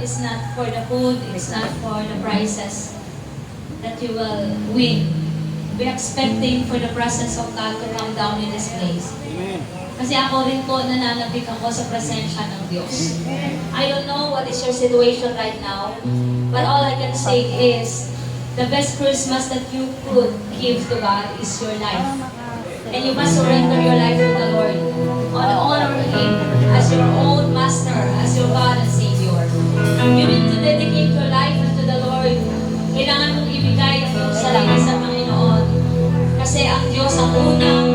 is not for the food, it's not for the prizes that you will win. We're expecting for the presence of God to come down in this place. Amen. Kasi ako rin po nananabik ako sa presensya ng Diyos. I don't know what is your situation right now, but all I can say is, the best Christmas that you could give to God is your life. And you must surrender your life to the Lord. Honor Him as your own Master, as your God and Savior. You need to dedicate your life unto the Lord. Kailangan mong ibigay ang iyong sarili sa Panginoon. Kasi ang Diyos ang unang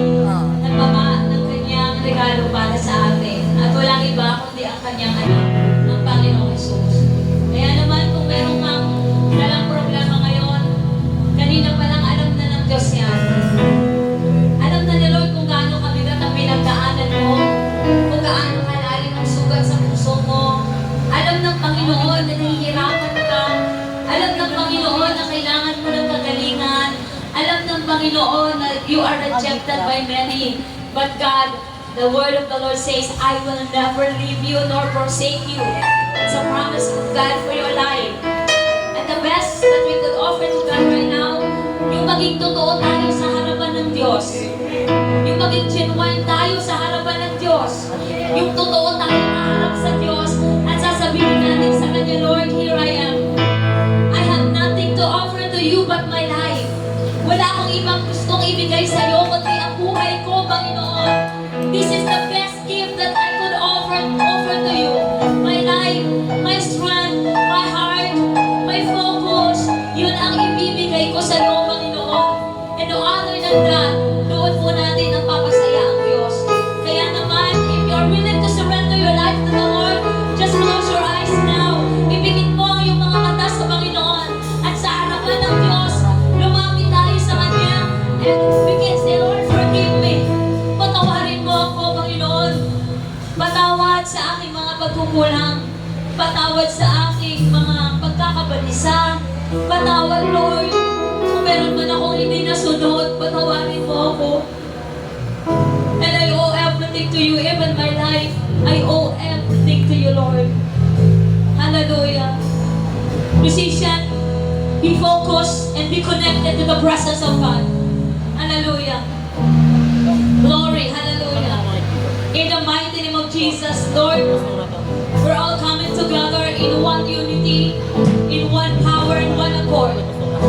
nagbaba ng kanyang regalo para sa atin. At walang iba kundi ang kanyang anak, ang Panginoong Jesus. Kaya naman kung meron kang dalang problema ngayon, kanina pa lang alam na ng Diyos yan. Alam na ni Lord kung gaano kabigat ang pinagdaanan mo, kung gaano kalalim ang sugat sa puso mo. Alam ng Panginoon na nahihirapan ka. Alam ng Panginoon na kailangan mo ng kagalingan. Alam ng Panginoon na you are rejected by many. But God, the word of the Lord says, I will never leave you nor forsake you. It's a promise of God for your life. And the best that we could offer to God right now, yung maging totoo tayo sa harapan ng Diyos. Yung maging genuine tayo sa harapan ng Diyos. Yung totoo tayo naharap sa Diyos at sasabihin natin sa Kanya, Lord, here I am. I have nothing to offer to you but my life. Wala akong ibang gustong ibigay sa iyo kundi ang buhay ko, Panginoon. This is the best gift that I could offer to you. My life, my strength, my heart, my focus. Yun ang ibibigay ko sa iyo, Panginoon. And no other than that, doon po natin ang papasaya ang Diyos. Kaya naman, if you're willing to surrender your life to the Lord, just close your eyes now. Ibigin mo ang iyong mga mata sa Panginoon. At sa harapan ng Diyos, lumapit tayo sa Kanya. And we can say, Lord, forgive me. Patawarin mo ako, Panginoon. Patawad sa aking mga pagkukulang. Patawad sa aking mga pagkakabalisa. Patawad, Lord. Kung meron man akong hindi nasunod, patawarin mo ako. And I owe everything to you, even my life. I owe everything to you, Lord. Hallelujah. Musician, be focused and be connected to the presence of God. Hallelujah. Glory, hallelujah. In the mighty name of Jesus, Lord, we're all coming together in one unity, in one power, in one accord.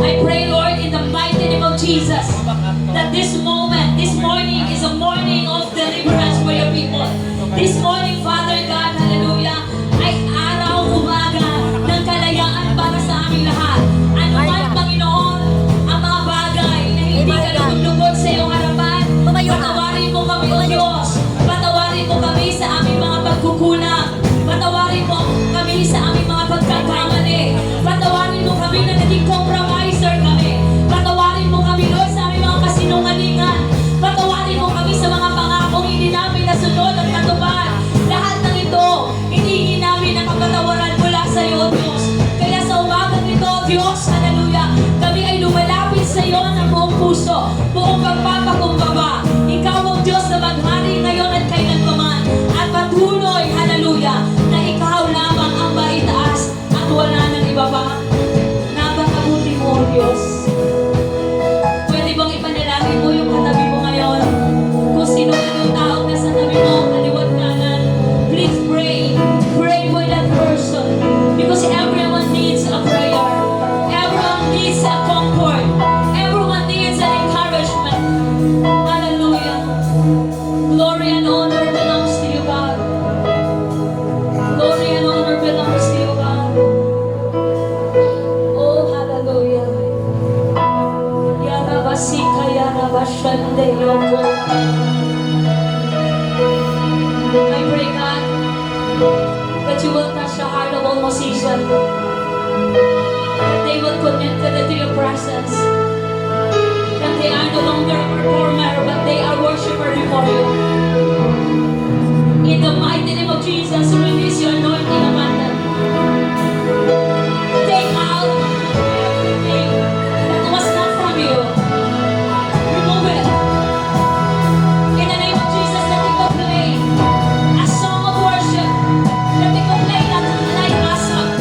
I pray, Lord, in the mighty name of Jesus, that this moment, this morning is a morning of deliverance for your people. This morning, Father God, hallelujah, ay araw, umaga ng kalayaan para sa aming lahat. Ano man, Panginoon, ang mga bagay na hindi ka lumulugod sa iyong harapan, patawarin mo kami, O Diyos. Patawarin mo kami sa aming mga pagkukulang. Patawarin mo kami sa aming mga pagkakamali. Patawarin mo kami na naging compromiser kami. Patawarin mo kami, Lord, sa aming mga kasinungalingan. Patawarin mo kami sa mga pangakong hindi namin nasunod at natupad. Lahat ng ito, hinihingi namin ang kapatawaran mula sa iyo, Diyos. Kaya sa umagang ito, Diyos, hallelujah, kami ay lumalapit sa iyo ng buong puso, buong pagpapakumbaba. Ikaw ang Diyos na maghari ngayon at kailanman. At patuloy, hallelujah, na ikaw lamang ang maitaas at wala nang ibaba. Napakabuti mo, Diyos. Pwede bang ipanalangin mo yung katabi mo ngayon? Kung sino man yung taong nasa tabi mo, kaliwat kanan, please pray. Pray for that person. Because everyone needs a prayer. Everyone needs a comfort. Everyone needs an encouragement. Hallelujah. Glory and honor belongs to you, God. Glory and honor belongs to you, God. Oh, hallelujah. Yarabasika, yarabashande, yoko. I pray, God, that you will touch the heart of all musicians. That they will connect to your presence. That they are no longer a performer, but they are worshiper before you. In the mighty name of Jesus, release your anointing upon them. Take out everything that was not from you. Remove it. In the name of Jesus, let it go play a song of worship. Let it go play like gossip.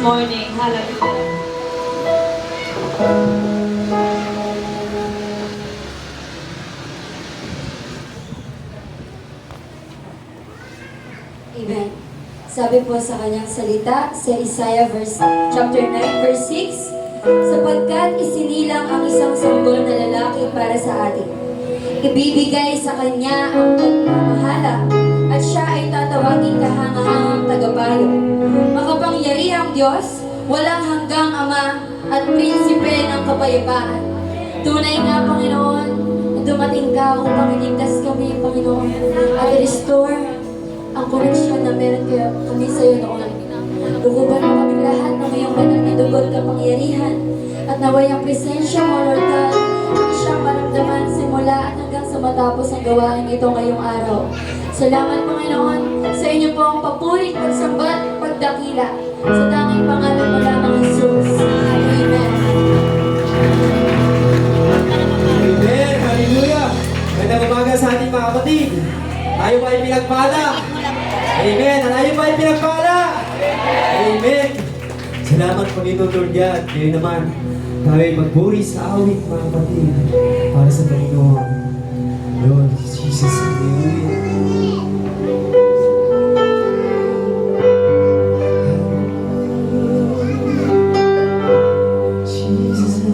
morning. Hallelujah. Amen. Sabi po sa kanyang salita sa Isaiah chapter 9 verse 6, sapagkat isinilang ang isang sanggol na lalaki para sa atin. Ibibigay sa kanya ang pagmamahala at siya ay tatawagin kahangahangang tagapayo. Makapangyarihang Diyos, walang hanggang Ama at prinsipe ng kapayapaan. Tunay nga, Panginoon, na dumating ka upang iligtas kami, Panginoon, at restore ang koneksyon na meron kami sa iyo noon. Lukuban mo kaming lahat ng iyong banal na dugo't kapangyarihan at naway ang presensya mo, Lord God, siyang maramdaman simula at hanggang sa matapos ang gawain ito ngayong araw. Salamat, Panginoon, sa inyo po ang papuri, pagsamba, pagdakila. Sa tanging pangalan mo lamang, Jesus. Amen. Amen! Hallelujah! Magandang umaga sa ating mga kapatid. Tayo ba ay pinagpala? Amen! Tayo ba ay pinagpala? Amen! Salamat Panginoon Lord God. Kayo naman, tayo ay magburi sa awit mga kapatid para sa Panginoon. Lord Jesus, hallelujah! Jesus,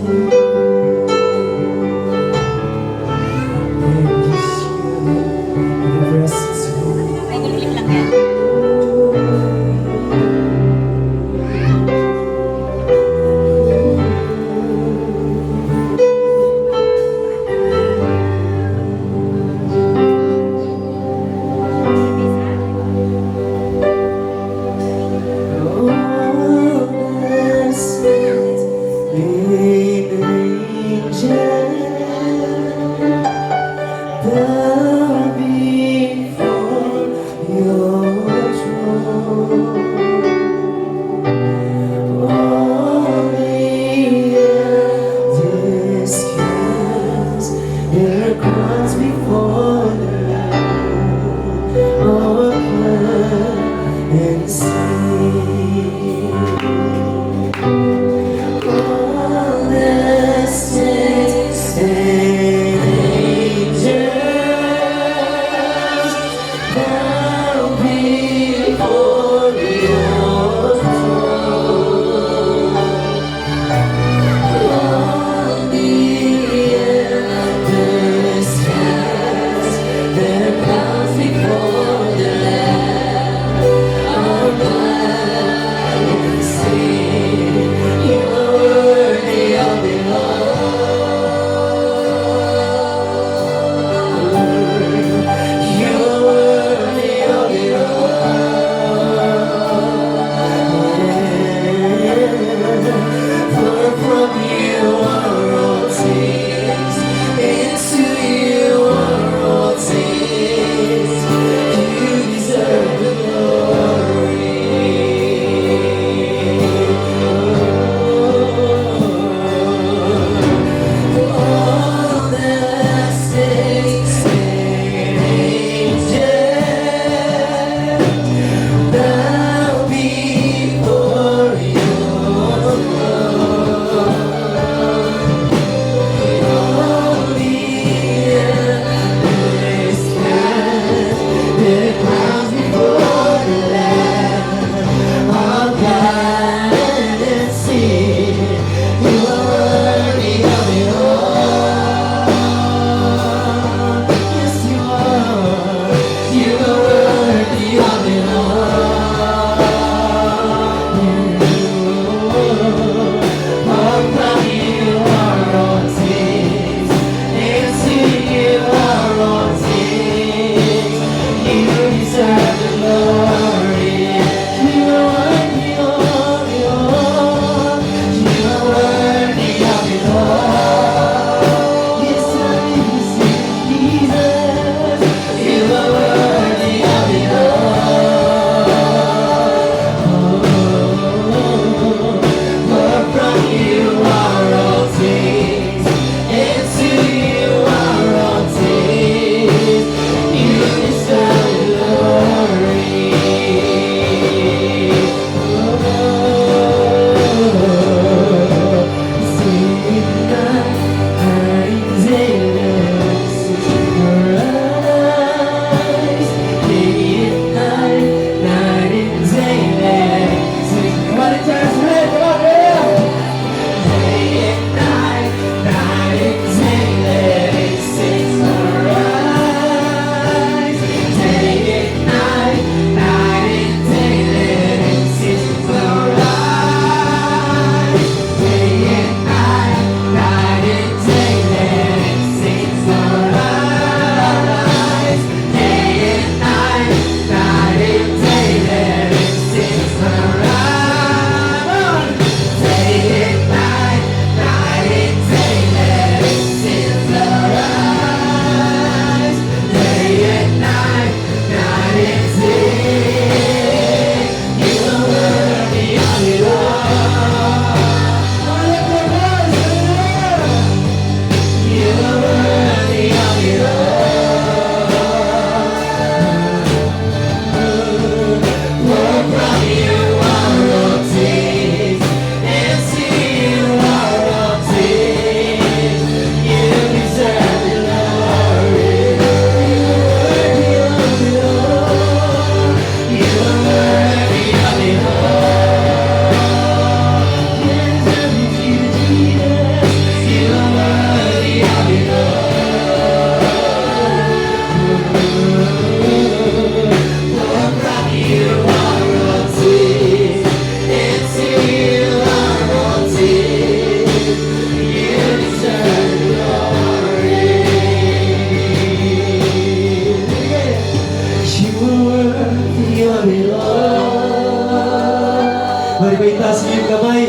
Balik ba itaas niyo yung kamay?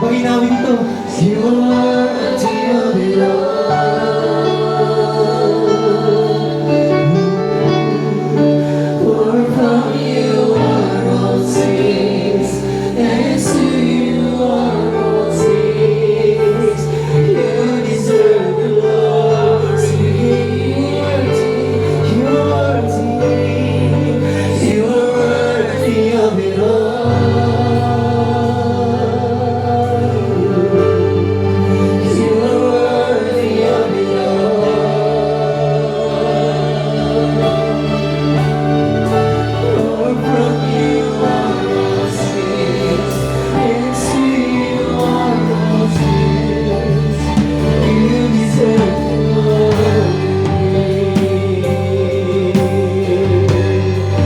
Pagin namin ito. You are worthy of it all. For from you are all things, and to you are all things. You deserve the glory. You are worthy. You are worthy of it all. You are worthy of it all. For from you are all things, and to you are all things. You deserve the glory.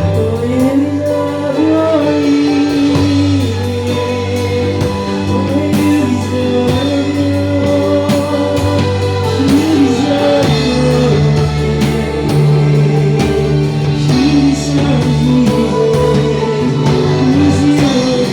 Oh, you deserve the glory. Oh, you deserve it all. You deserve the glory. You deserve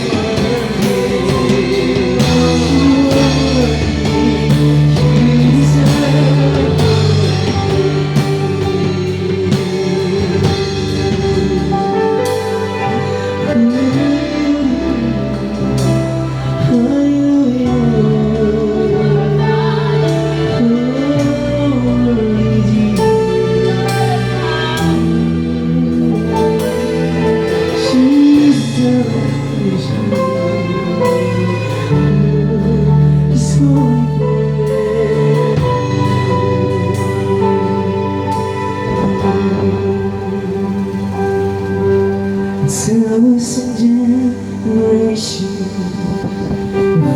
Thousand generations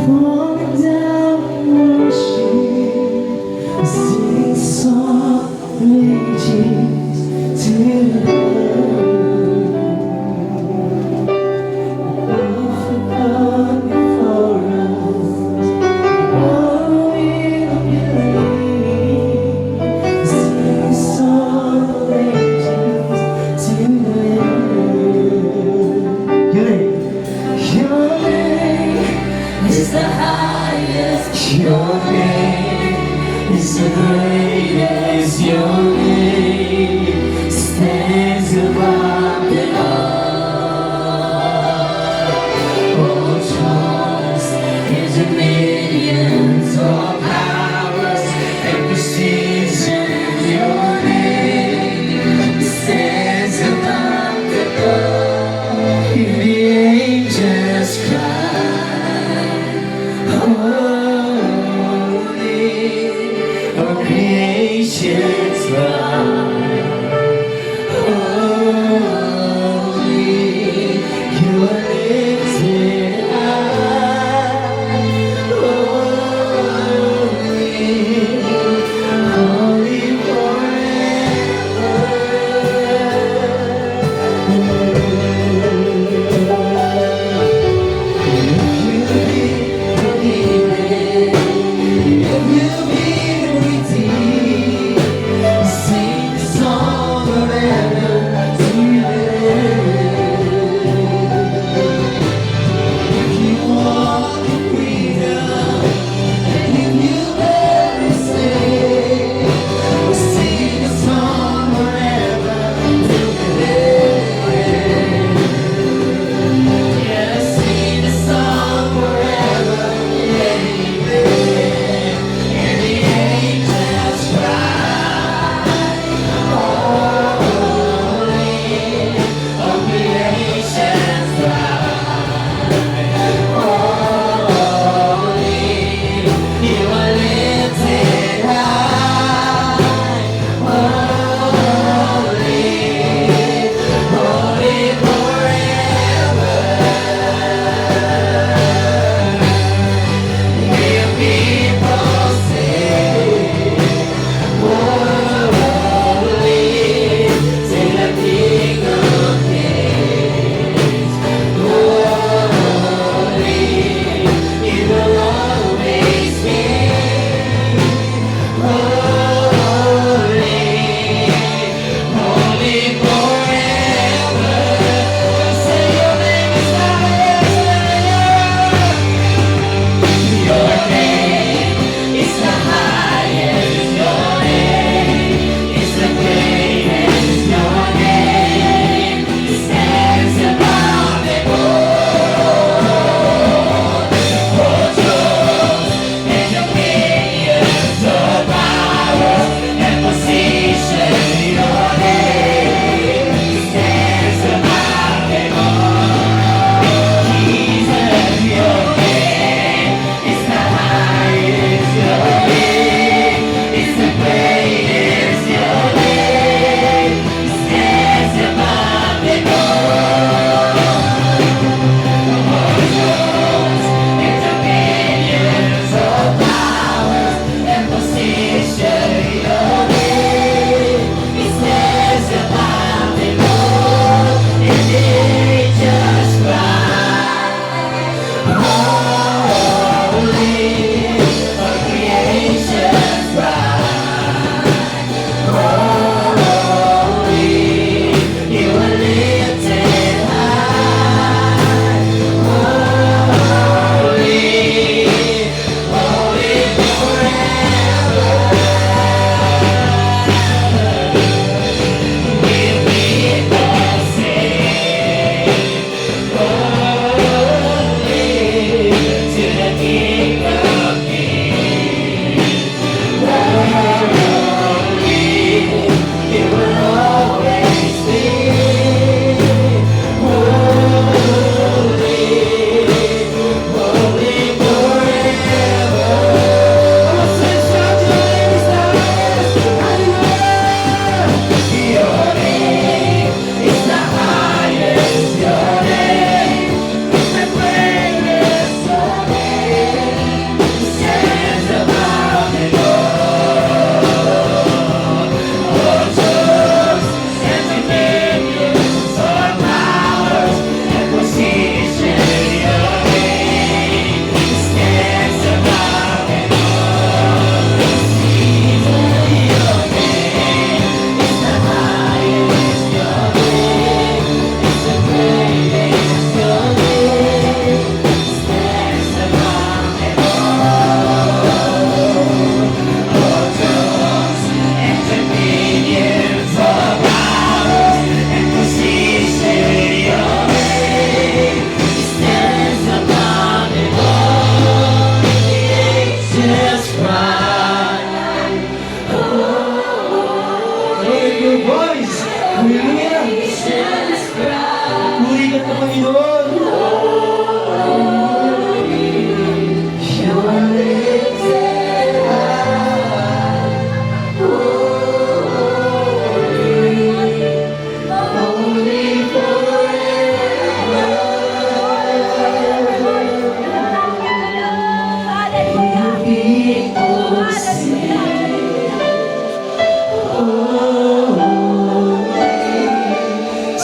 falling down in worship, singing song ages to the Lord. Gone before us, all will believe, singing song ages to the Lord. Your name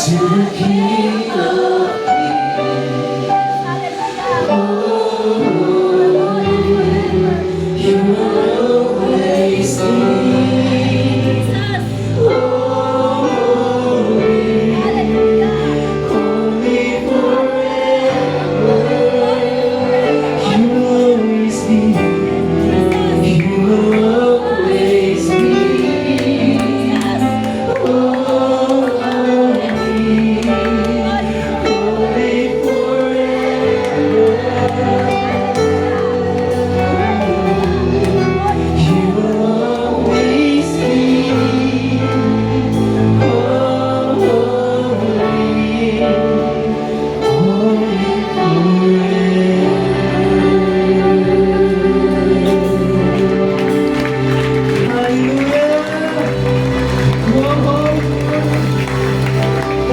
to the King of Kings. You will always be holy forever. You will always be. You will always be.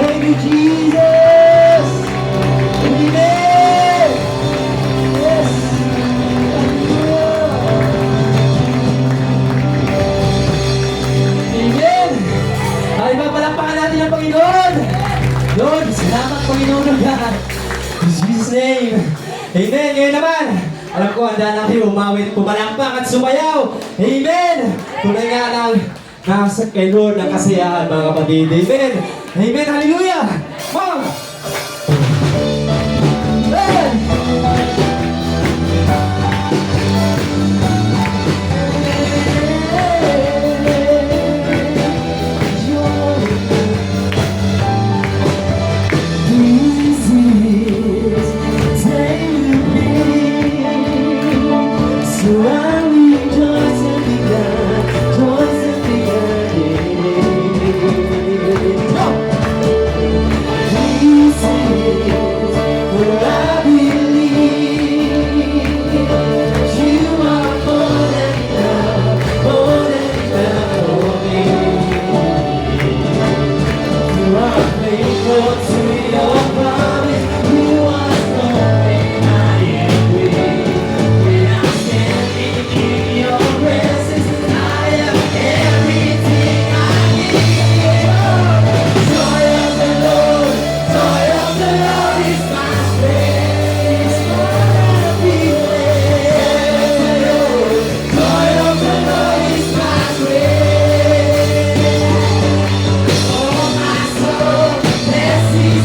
Thank you, Jesus. Amen. Yes. Amen. Ay, papalakpakan natin ang Panginoon. Lord, salamat Panginoon ng lahat. In Jesus' name. Amen. Ngayon naman, alam ko, handa na kayo umawit, pumalakpak at sumayaw. Amen. Tunay nga lang, nasa kay Lord ng kasiyahan, mga kapatid. Amen. Amen. Hallelujah. Mom. Amen. So I rejoice and be glad, rejoice and be glad in it. This is where I believe you are more than enough for me. You are faithful to your promise. You are strong and mighty. When I'm standing in your presence, I have everything I need. Joy of the Lord is my strength. It's what I feel. Joy of the Lord is my strength. Oh, my soul, bless His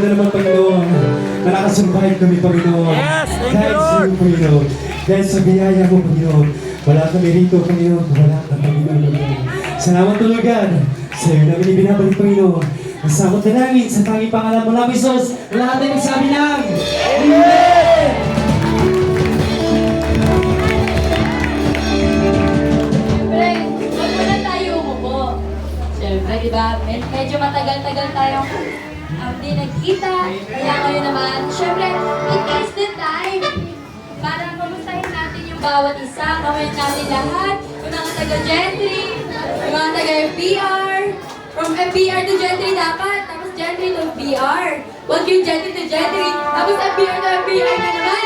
na naman, Panginoon, na nakasurvive kami, Panginoon. Yes, thank you, Dahil sa Lord. iyo, Panginoon. Dahil sa biyaya mo, Panginoon. Wala kami rito, Panginoon. Wala ka, Panginoon. Salamat tulugan. Sa iyo namin ibinabalik, Panginoon. Ang sakot na langit sa tanging pangalan mo namin, Jesus. Lahat ay magsabi ng Amen! Siyempre, wag muna tayo umupo. Siyempre, di ba? Medyo matagal-tagal tayong di nagkita. Kaya ngayon naman, siyempre, it is the time para kamustahin natin yung bawat isa. Kawain natin lahat. Yung mga taga-Gentry, yung mga taga-FBR. From FBR to Gentry dapat. Tapos Gentry to FBR. Huwag yung Gentry to Gentry. Tapos FBR to FBR na naman.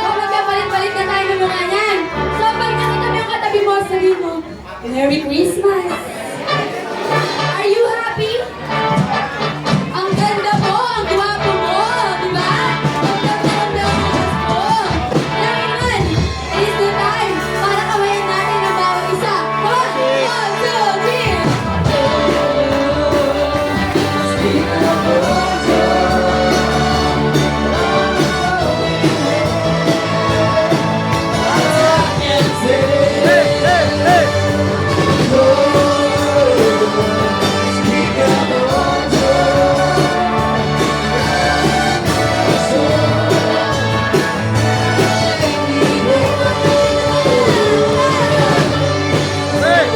O magkapalit-palit na tayo ng mga yan. So, pag nakita mo yung katabi mo, sabihin mo, Merry Christmas! Are you happy? Ang ganda mo! Ang gwapo mo! Diba? Ang ganda ng bukas mo! Kaya naman, it is the time para kawayan natin ang bawat isa. Come on! 1, 2, 3! Hey, hey, hey! Hey!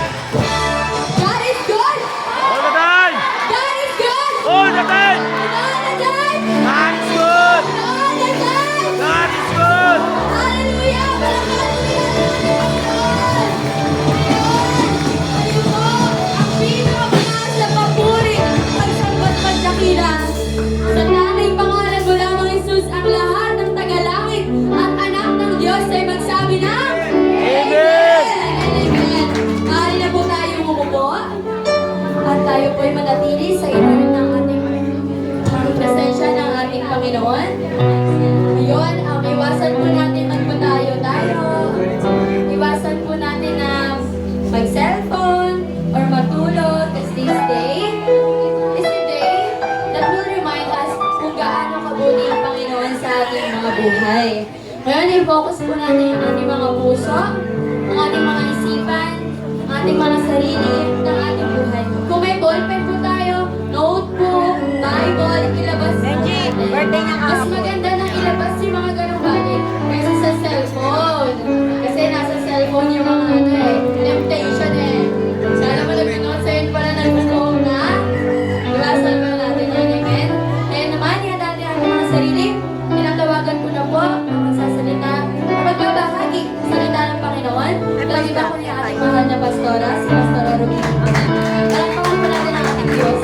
God is good! All the time! God is good! All the time! All the time! God is good! All the time! God is good! Hallelujah! Kayo po ang pinakamataas na papuri, pagsambat pagdakila. Sa tanging pangalan mo lamang, Jesus, ang lahat ng tagalangit at anak ng Diyos ay magsabi ng Amen! Amen! Maaari na po tayong umupo at tayo po ay manatili sa ilalim ng ating presensya ng ating Panginoon. Ngayon, iwasan po natin magpatayo tayo. Iwasan po natin na mag-cellphone or matulog kasi this day is the day that will remind us kung gaano kabuti ang Panginoon sa ating mga buhay. Ngayon, i-focus po natin ang ating mga puso, ang ating mga isipan, ang ating mga sarili, ng ating buhay. Kung may ballpen po tayo, notebook, Bible, ilabas po natin. Mas maganda nang ilabas yung mga ganong bagay kaysa sa cellphone. Kasi nasa cellphone yung mga temptation eh. Sana mo nag-note sa'yo pala nag-phone na. Iwasan po natin yan, amen? Kaya naman, yan natin ang mga sarili. Tinatawagan ko na po ang magsasalita, magbabahagi sa salita ng Panginoon. Lagi ba ko niya ating mahal na pastora, si Pastora Ruby. Palakpakan po natin ang ating Diyos.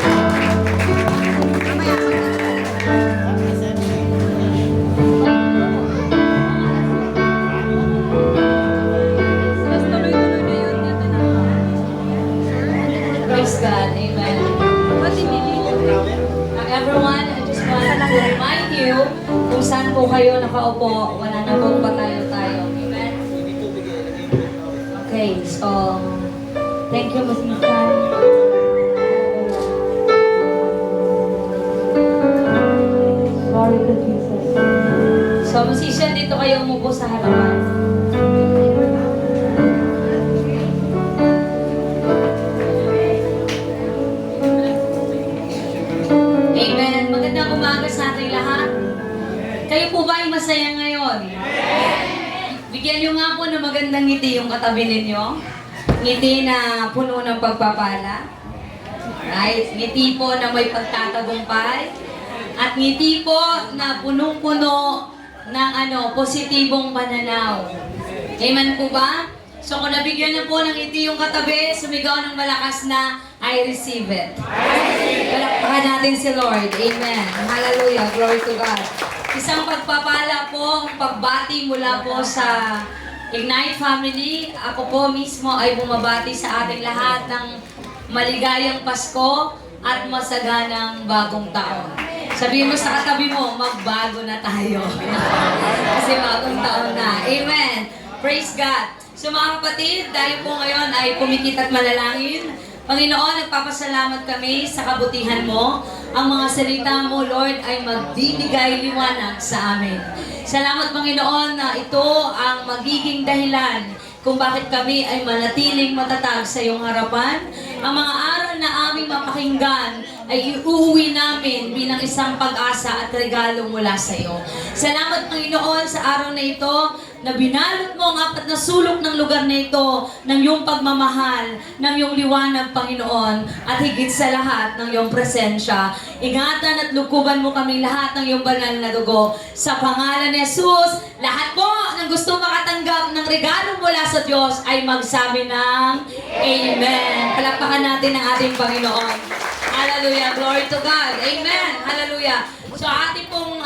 Praise God. Amen. Everyone, I just want to remind you kung saan po kayo nakaupo, wala na pong patayo-tayo. Amen? Okay, so, thank you, Ms. Mikan. Glory to Jesus. So, musician, dito kayo umupo sa harapan. Amen. Magandang umaga sa ating lahat. Kayo po ba ay masaya ngayon? Bigyan niyo nga po ng magandang ngiti yung katabi ninyo. Ngiti na puno ng pagpapala. Right? Ngiti po na may pagtatagumpay. At ngiti po na punong-puno ng positibong pananaw. Amen po ba? So kung nabigyan na po ng ngiti yung katabi, sumigaw ng malakas na, I receive it. Palakpakan natin si Lord. Amen. Hallelujah. Glory to God. Isang pagpapala po, pagbati mula po sa Ignite Family. Ako po mismo ay bumabati sa ating lahat ng maligayang Pasko at masaganang bagong taon. Sabihin mo sa katabi mo, magbago na tayo. Kasi bagong taon na. Amen. Praise God. So mga kapatid, dahil po ngayon ay pumikit at manalangin, Panginoon, nagpapasalamat kami sa kabutihan mo. Ang mga salita mo, Lord, ay magbibigay liwanag sa amin. Salamat, Panginoon, na ito ang magiging dahilan kung bakit kami ay manatiling matatag sa iyong harapan. Ang mga aral na aming mapakinggan ay iuwi namin bilang isang pag-asa at regalo mula sa iyo. Salamat, Panginoon, sa araw na ito na binalot mo ang apat na sulok ng lugar na ito ng iyong pagmamahal, ng iyong liwanag, Panginoon, at higit sa lahat ng iyong presensya. Ingatan at lukuban mo kaming lahat ng iyong banal na dugo. Sa pangalan ni Jesus, lahat po ng gusto makatanggap ng regalo mula sa Diyos ay magsabi ng Amen. Palakpakan natin ang ating Panginoon. Hallelujah. Glory to God. Amen. Hallelujah. So ating pong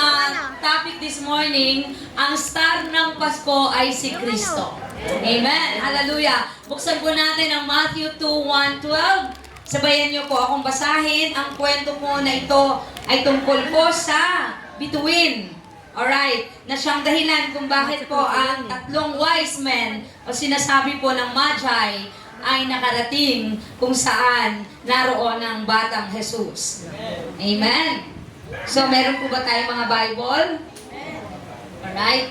topic this morning, ang star ng Pasko ay si Kristo. Amen. Hallelujah. Buksan po natin ang Matthew 2:1-12. Sabayan niyo po akong basahin. Ang kwento po na ito ay tungkol po sa bituin. Alright, na siyang dahilan kung bakit po ang tatlong wise men o sinasabi po ng Magi ay nakarating kung saan naroon ang batang Jesus. Amen. So, meron po ba tayong mga Bible? Alright.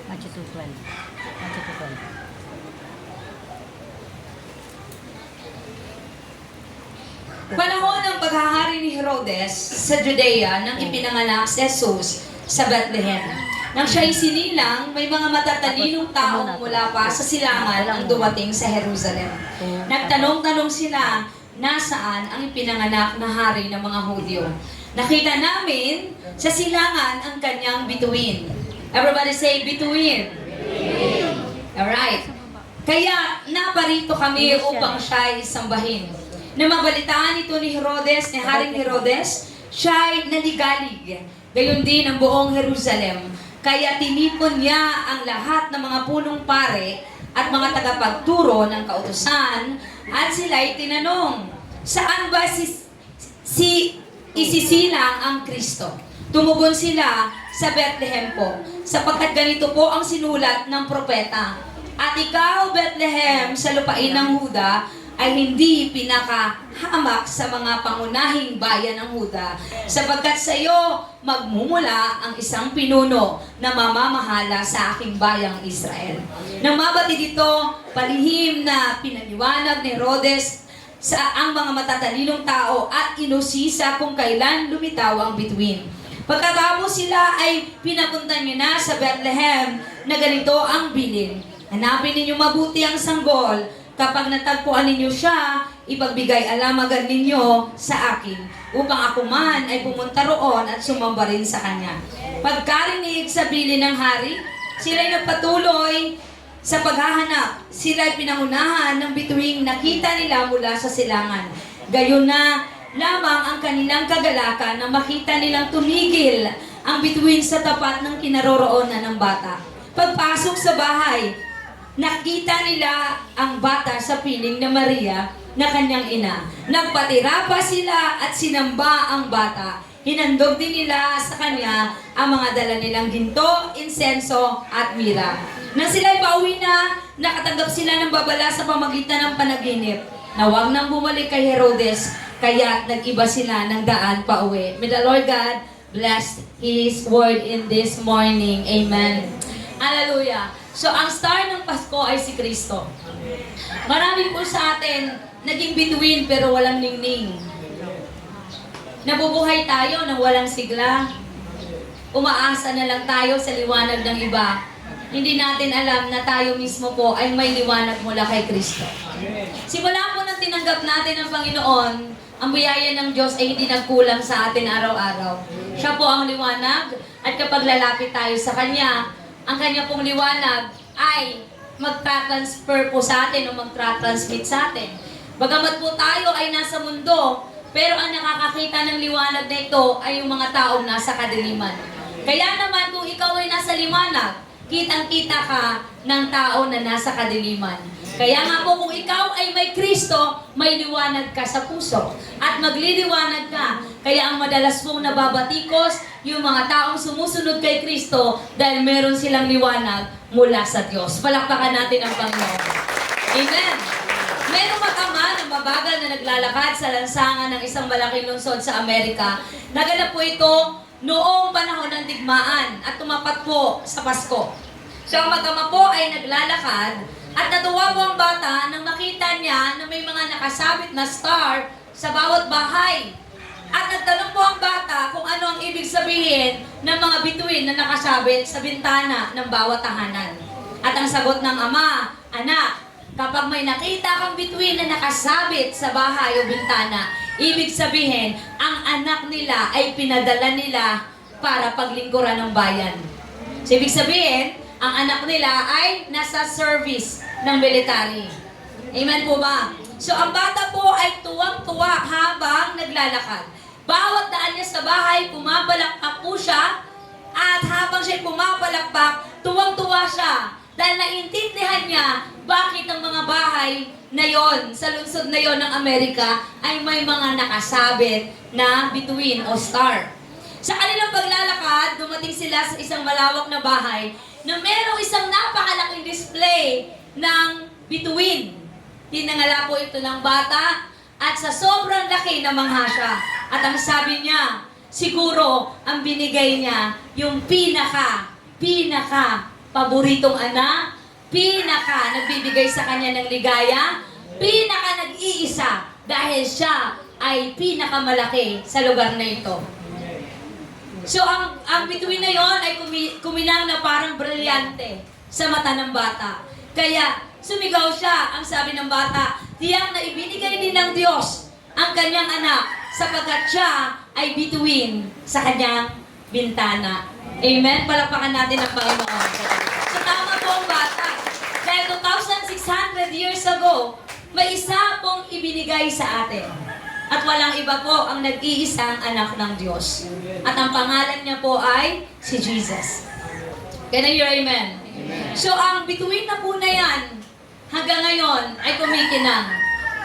Matthew 2:12. Matthew 2:12. Panahon ng paghahari ni Herodes sa Judea nang ipinanganak si Jesus sa Bethlehem. Nang siya'y sinilang, may mga matatalinong taong mula pa sa silangan ang dumating sa Jerusalem. Nagtanong-tanong sila, nasaan ang ipinanganak na hari ng mga Hudyo? Nakita namin sa silangan ang kanyang bituin. Everybody say, bituin. Alright. Kaya naparito kami upang siya'y sambahin. Na mabalitaan ito ni Herodes, ni Haring Herodes, siya'y naligalig. Gayon din ang buong Jerusalem. Kaya tinipon niya ang lahat ng mga punong pare at mga tagapagturo ng kautusan at sila'y tinanong, saan ba isisilang ang Kristo? Tumugon sila sa Bethlehem po, sapagkat ganito po ang sinulat ng propeta. At ikaw, Bethlehem, sa lupain ng Huda, ay hindi pinakahamak sa mga pangunahing bayan ng Huda, sapagkat sa iyo magmumula ang isang pinuno na mamamahala sa aking bayang Israel. Nang mabati dito, palihim na pinaliwanag ni Herodes sa ang mga matatalinong tao at inusisa kung kailan lumitaw ang bituin. Pagkatapos sila ay pinapunta niyo na sa Bethlehem na ganito ang bilin. Hanapin ninyo mabuti ang sanggol. Kapag natagpuan ninyo siya, ipagbigay alamagan ninyo sa akin, upang ako man ay pumunta roon at sumamba rin sa kanya. Pagkarinig sa bilin ng hari, sila'y nagpatuloy sa paghahanap. Sila'y pinangunahan ng bituing nakita nila mula sa silangan. Gayon na lamang ang kanilang kagalakan na makita nilang tumigil ang bituin sa tapat ng kinaroroonan ng bata. Pagpasok sa bahay, nakita nila ang bata sa piling na Maria na kanyang ina. Nagpatira pa sila at sinamba ang bata. Hinandog din nila sa kanya ang mga dala nilang ginto, insenso at mira. Nang sila'y pauwi na, nakatanggap sila ng babala sa pamagitan ng panaginip na huwag nang bumalik kay Herodes, kaya't nag-iba sila ng daan pauwi. May the Lord God bless His word in this morning. Amen. Hallelujah. So, ang star ng Pasko ay si Kristo. Marami po sa atin naging bituin pero walang ningning. Nabubuhay tayo nang walang sigla. Umaasa na lang tayo sa liwanag ng iba. Hindi natin alam na tayo mismo po ay may liwanag mula kay Kristo. Simula po nang tinanggap natin ang Panginoon, ang biyaya ng Diyos ay hindi nagkulang sa atin araw-araw. Siya po ang liwanag at kapag lalapit tayo sa Kanya, ang Kanya pong liwanag ay magta-transfer po sa atin o magtra-transmit sa atin. Bagamat po tayo ay nasa mundo, pero ang nakakakita ng liwanag na ito ay yung mga taong nasa kadiliman. Kaya naman kung ikaw ay nasa liwanag, kitang-kita ka ng tao na nasa kadiliman. Kaya nga po kung ikaw ay may Kristo, may liwanag ka sa puso. At magliliwanag ka. Kaya ang madalas pong nababatikos, yung mga taong sumusunod kay Kristo dahil meron silang liwanag mula sa Diyos. Palakpakan natin ang Panginoon. Amen. Merong mag-ama ng mabagal na naglalakad sa lansangan ng isang malaking lungsod sa Amerika. Naganap po ito noong panahon ng digmaan at tumapat po sa Pasko. So ang mag-ama po ay naglalakad at natuwa po ang bata nang makita niya na may mga nakasabit na star sa bawat bahay. At nagtanong po ang bata kung ano ang ibig sabihin ng mga bituin na nakasabit sa bintana ng bawat tahanan. At ang sagot ng ama, anak, kapag may nakita kang bituin na nakasabit sa bahay o bintana, ibig sabihin, ang anak nila ay pinadala nila para paglingkuran ng bayan. So, ibig sabihin, ang anak nila ay nasa service ng military. Amen po ba? So, ang bata po ay tuwang-tuwa habang naglalakad. Bawat daan niya sa bahay, pumapalakpak po siya. At habang siya pumapalakpak, tuwang-tuwa siya. Dahil naintindihan niya bakit ang mga bahay na yon, sa lungsod na yon ng Amerika, ay may mga nakasabit na bituin o star. Sa kanilang paglalakad, dumating sila sa isang malawak na bahay na merong isang napakalaking display ng bituin. Tinangala po ito ng bata at sa sobrang laki na mangha siya. At ang sabi niya, siguro ang binigay niya yung pinaka paboritong anak, pinaka nagbibigay sa kanya ng ligaya, pinaka nag-iisa dahil siya ay pinakamalaki sa lugar na ito. So ang bituin na yon ay kuminang na parang brilyante sa mata ng bata. Kaya sumigaw siya, ang sabi ng bata, tiyak na ibinigay din ng Diyos ang kanyang anak sapagkat siya ay bituin sa kanyang bintana. Amen? Palakpakan natin ang Panginoon. So tama po ang bata. Dahil 2,600 years ago, may isa pong ibinigay sa atin. At walang iba po ang nag-iisang anak ng Diyos. At ang pangalan niya po ay si Jesus. Can I hear amen? So ang bituin na po na yan, hanggang ngayon ay kumikinang.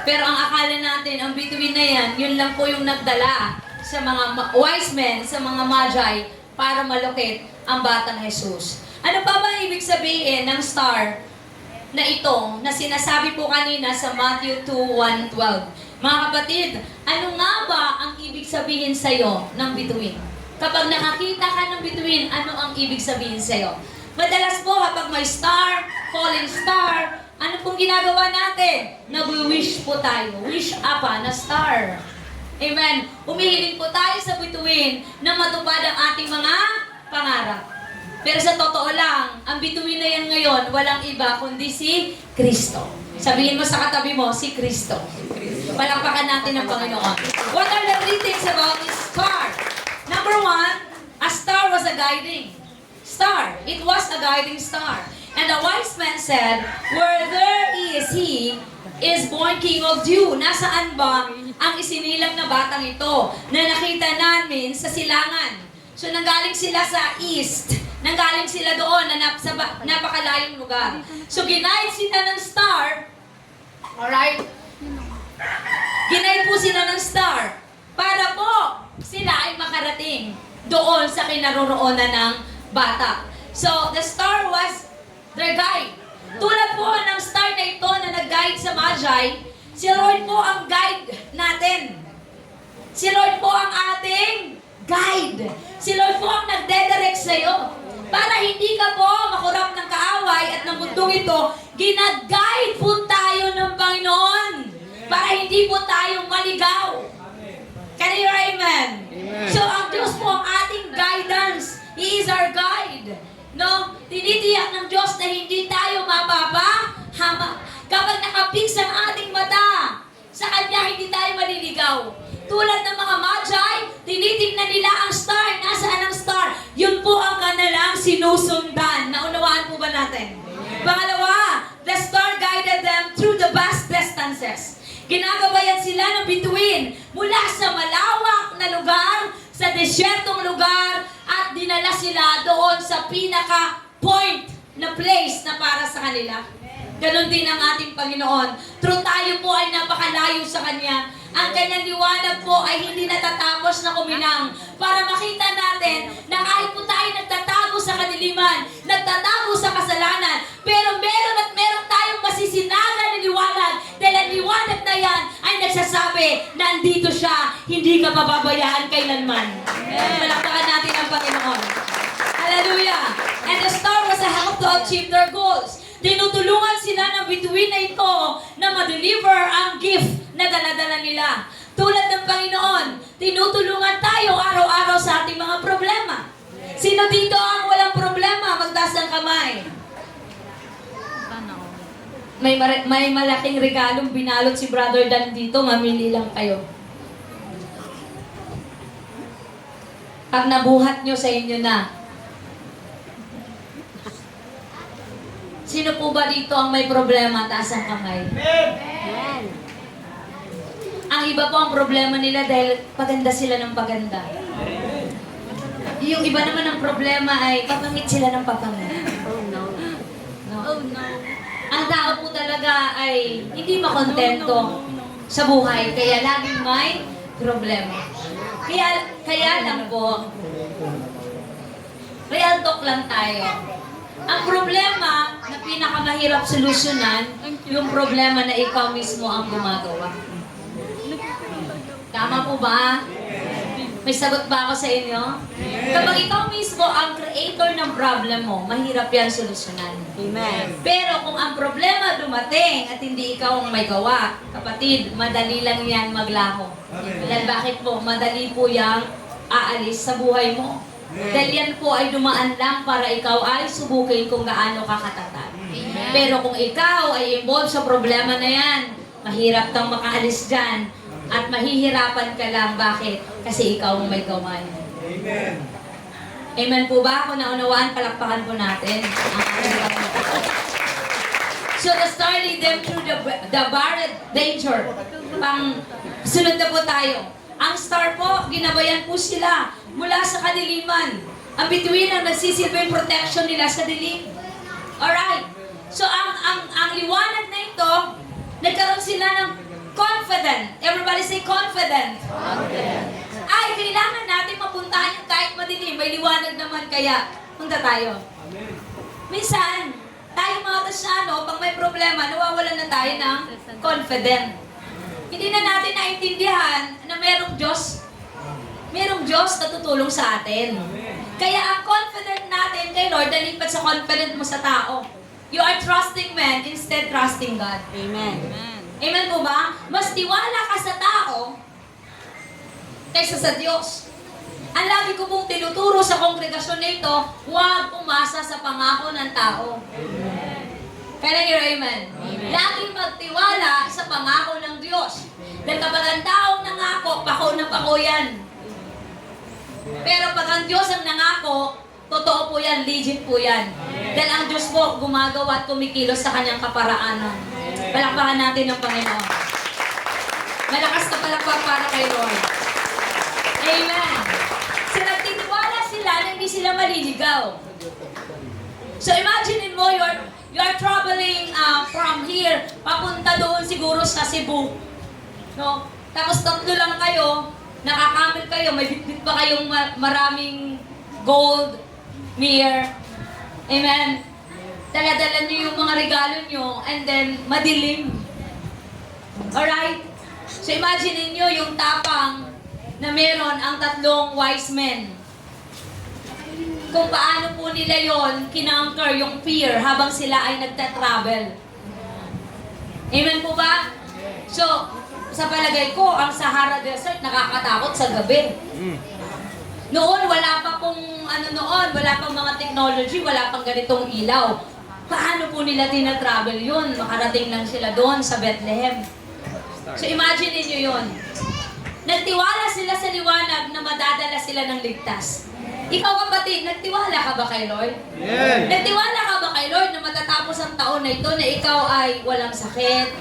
Pero ang akala natin, ang bituin na yan, yun lang po yung nagdala sa mga wise men, sa mga magi, para malukit ang batang Jesus. Ano pa ba ibig sabihin ng star na ito, na sinasabi po kanina sa Matthew 2:1-12? Mga kapatid, ano nga ba ang ibig sabihin sa'yo ng bituin? Kapag nakakita ka ng bituin, ano ang ibig sabihin sa'yo? Madalas po, kapag may star, falling star, ano pong ginagawa natin? Nag-wish po tayo. Wish apa na star. Amen. Humihiling po tayo sa bituin na matupad ang ating mga pangarap. Pero sa totoo lang, ang bituin na yan ngayon, walang iba kundi si Kristo. Sabihin mo sa katabi mo, si Kristo. Palakpakan natin ang Panginoon. What are the three things about this star? Number one, a star was a guiding star. It was a guiding star. And the wise man said, where there is he, is born King of Jew. Nasaan ba ang isinilang na batang ito na nakita namin sa silangan? So nanggaling sila sa east. Nanggaling sila doon na napakalayong lugar. So ginaid sila ng star. Alright? Ginaid po sila ng star para po sila ay makarating doon sa kinaroroonan ng bata. So the star was their guide. Tulad po ng star na ito na nag-guide sa Magi, si Lord po ang guide natin. Si Lord po ang ating guide. Si Lord po ang nagdedirect sa'yo. Para hindi ka po makurap ng kaaway at ng mundong ito, ginag-guide po tayo ng Panginoon. Para hindi po tayo maligaw. Can you hear amen? So ang Diyos po ang ating guidance. He is our guide. No? Tinitiyak ng Diyos na hindi tayo mapapahama. Kapag nakapix ang ating mata sa Kanya hindi tayo maliligaw. Tulad ng mga magi, tinitingnan nila ang star. Nasaan ang star? Yun po ang kanilang sinusundan. Naunawaan po ba natin? Pangalawa, the star guided them through the vast distances. Ginagabayan sila ng bituin mula sa malawak na lugar, sa desyertong lugar, at dinala sila doon sa pinaka-point na place na para sa kanila. Ganon din ang ating Panginoon. True tayo po ay napakalayo sa Kanya. Ang Kanyang liwanag po ay hindi natatapos na kuminang para makita natin na kahit po tayo nagtatago sa kadiliman, nagtatago sa kasalanan, pero meron tayong masisinagan na liwanag dahil ang liwanag na yan ay nagsasabi na andito siya, hindi ka pababayaan kailanman. Palakpakan natin ang Panginoon. Hallelujah! And the star was a help to achieve their goals. Tinutulungan sila ng bituin na ito na ma-deliver ang gift na dala-dala nila. Tulad ng Panginoon, tinutulungan tayo araw-araw sa ating mga problema. Sino dito ang walang problema? Magtaas ng kamay. May malaking regalong binalot si Brother Dan dito, mamili lang kayo. Pag nabuhat nyo sa inyo na, sino po ba dito ang may problema? Taas ang kamay. Ang iba po ang problema nila dahil paganda sila ng paganda. Yung iba naman ang problema ay papangit sila ng papangit. No. Ang tao po talaga ay hindi makontento sa buhay, kaya laging may problema. Kaya lang po, real talk lang tayo. Ang problema na pinakamahirap solusyonan, yung problema na ikaw mismo ang gumagawa. Tama po ba? May sagot ba ako sa inyo? Kapag ikaw mismo ang creator ng problem mo, mahirap yan solusyonan. Amen. Pero kung ang problema dumating at hindi ikaw ang may gawa, kapatid, madali lang yan maglaho. Dahil bakit po? Madali po yang aalis sa buhay mo. Dahil yan po ay dumaan lang para ikaw ay subukin kung gaano ka katatag. Pero kung ikaw ay involved sa problema na yan, mahirap kang makaalis dyan at mahihirapan ka lang. Bakit? Kasi ikaw ang may gawa niya. Amen. Amen po ba? Kung naunawaan, palakpakan po natin ang ating Panginoon. So the star lead them through the barred danger. Sunod na po tayo. Ang star po, ginabayan po sila mula sa kadiliman. Ang bituin ang nagsisilbing protection nila sa dilim. Alright. So ang liwanag na ito, nagkaroon sila ng confident. Everybody say confident. Confident. Ay, kailangan natin mapuntahan yung kahit madilim. May liwanag naman kaya. Punta tayo. Minsan, tayo mga Kristyano, pag may problema, nawawalan na tayo ng confident. Hindi na natin naintindihan na merong Diyos. Merong Diyos na tutulong sa atin. Kaya ang confident natin kay Lord, nalipat sa confident mo sa tao. You are trusting man instead trusting God. Amen. Amen po ba? Mas tiwala ka sa tao kaysa sa Diyos. Ang lagi ko pong tinuturo sa kongregasyon na ito, huwag umasa sa pangako ng tao. Can I hear amen? Laging magtiwala sa pangako ng Diyos. Dahil kapag ang taong nangako, pako na pako yan. Pero pag ang Diyos ang nangako, totoo po yan, legit po yan. Dahil ang Diyos po gumagawa at kumikilos sa kanyang kaparaanan. Palakpakan natin ng Panginoon. Malakas na palakpak para kay Lord. Amen. So nagtitiwala sila na hindi sila maliligaw. So imagine mo, you're traveling from here, papunta doon siguro sa Cebu. No? Tapos tatlo lang kayo, nakakamil kayo, may bitbit pa kayong maraming gold, mirror. Amen. Dala-dala niyo yung mga regalo niyo, and then madilim. Alright? So imagine niyo yung tapang na meron ang tatlong wise men. Kung paano po nila yon kinonquer yung fear habang sila ay nagta-travel. Amen po ba? So, sa palagay ko, ang Sahara Desert nakakatakot sa gabi. Noon, wala pa pong wala pang mga technology, wala pang ganitong ilaw. Paano po nila tina-travel yun? Makarating lang sila doon sa Bethlehem. So imagine niyo yun. Nagtiwala sila sa liwanag na madadala sila ng ligtas. Ikaw kapatid, nagtiwala ka ba kay Lord? Amen. Nagtiwala ka ba kay Lord na matatapos ang taon na ito na ikaw ay walang sakit?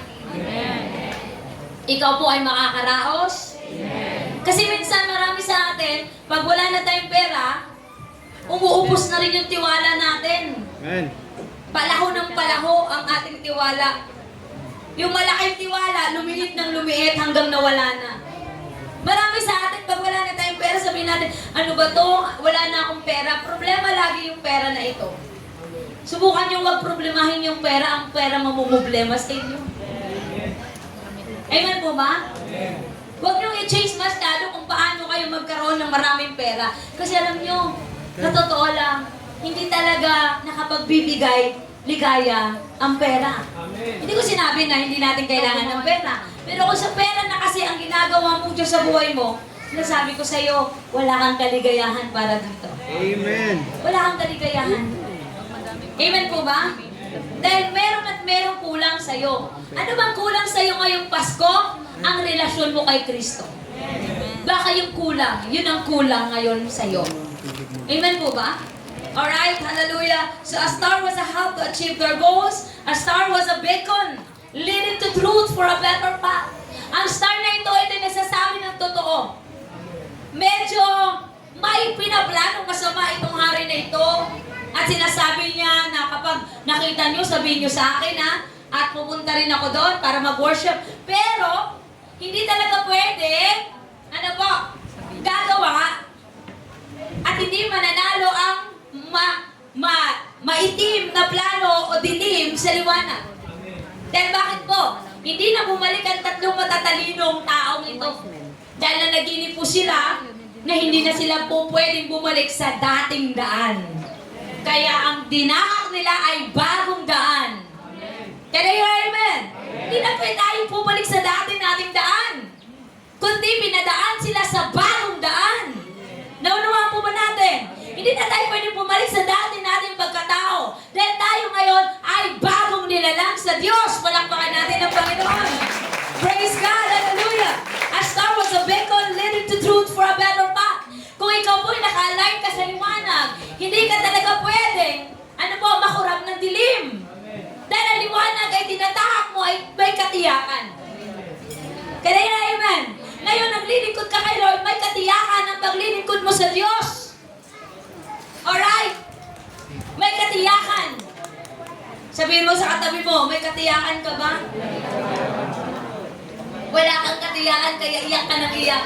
Ikaw po ay makakaraos? Kasi minsan marami sa atin, pag wala na tayong pera, umuupos na rin yung tiwala natin. Amen. Palaho ng palaho ang ating tiwala. Yung malaking tiwala, lumiit ng lumiit hanggang nawala na. Marami sa atin, pag wala na tayong pera, sabihin natin, ano ba to? Wala na akong pera. Problema lagi yung pera na ito. Subukan nyo wag problemahin yung pera, ang pera mamumblema sa inyo. Amen po ba? Huwag nyo i-change masyado kung paano kayo magkaroon ng maraming pera. Kasi alam nyo, sa totoo lang, hindi talaga nakapagbibigay ligaya ang pera. Hindi ko sinabi na hindi natin kailangan ng pera. Pero kung sa pera na kasi ang ginagawa mo Diyos sa buhay mo, sinasabi ko sa iyo, wala kang kaligayahan para dito. Amen. Wala kang kaligayahan. Amen po ba? Dahil meron at merong kulang sa iyo. Ano bang kulang sa iyo ngayong Pasko? Ang relasyon mo kay Kristo. Baka yung kulang, yun ang kulang ngayon sa iyo. Amen po ba? Alright, hallelujah. So a star was a help to achieve their goals. A star was a beacon leading to truth for a better path. Ang star na ito ay nagsasabi ng totoo. Medyo may pinaplanong masama itong hari na ito. At sinasabi niya na kapag nakita niyo, sabihin niyo sa akin ha. At pupunta rin ako doon para mag-worship. Pero, hindi talaga pwede, ano po, gagawa at hindi mananalo ang maitim na plano o dilim sa liwanag. Dahil bakit po? Hindi na bumalik ang tatlong matatalinong taong ito. Dahil na naginip po sila na hindi na sila po pwedeng bumalik sa dating daan. Kaya ang dinahak nila ay bagong daan. Kaya yun, amen? Hindi na pwede tayong bumalik sa dating nating daan. Kundi pinadaan sila sa bagong daan. Naunawaan po ba natin? Hindi na tayo pwede bumalik sa dati nating pagkatao. Dahil tayo ngayon ay bagong nilalang sa Diyos. Palakpakan natin ang Panginoon. Praise God, hallelujah. A star was a beacon leading to truth for a better path. Kung ikaw po'y naka-align ka sa liwanag, hindi ka talaga pwedeng, makurap ng dilim. Dahil ang liwanag ay tinatahak mo ay may katiyakan. Kaya amen. Ngayon, naglilingkod ka kay Lord, may katiyakan ang paglilingkod mo sa Diyos. Alright? May katiyakan. Sabihin mo sa katabi mo, may katiyakan ka ba? Wala kang katiyakan, kaya iyak ka ng iyak.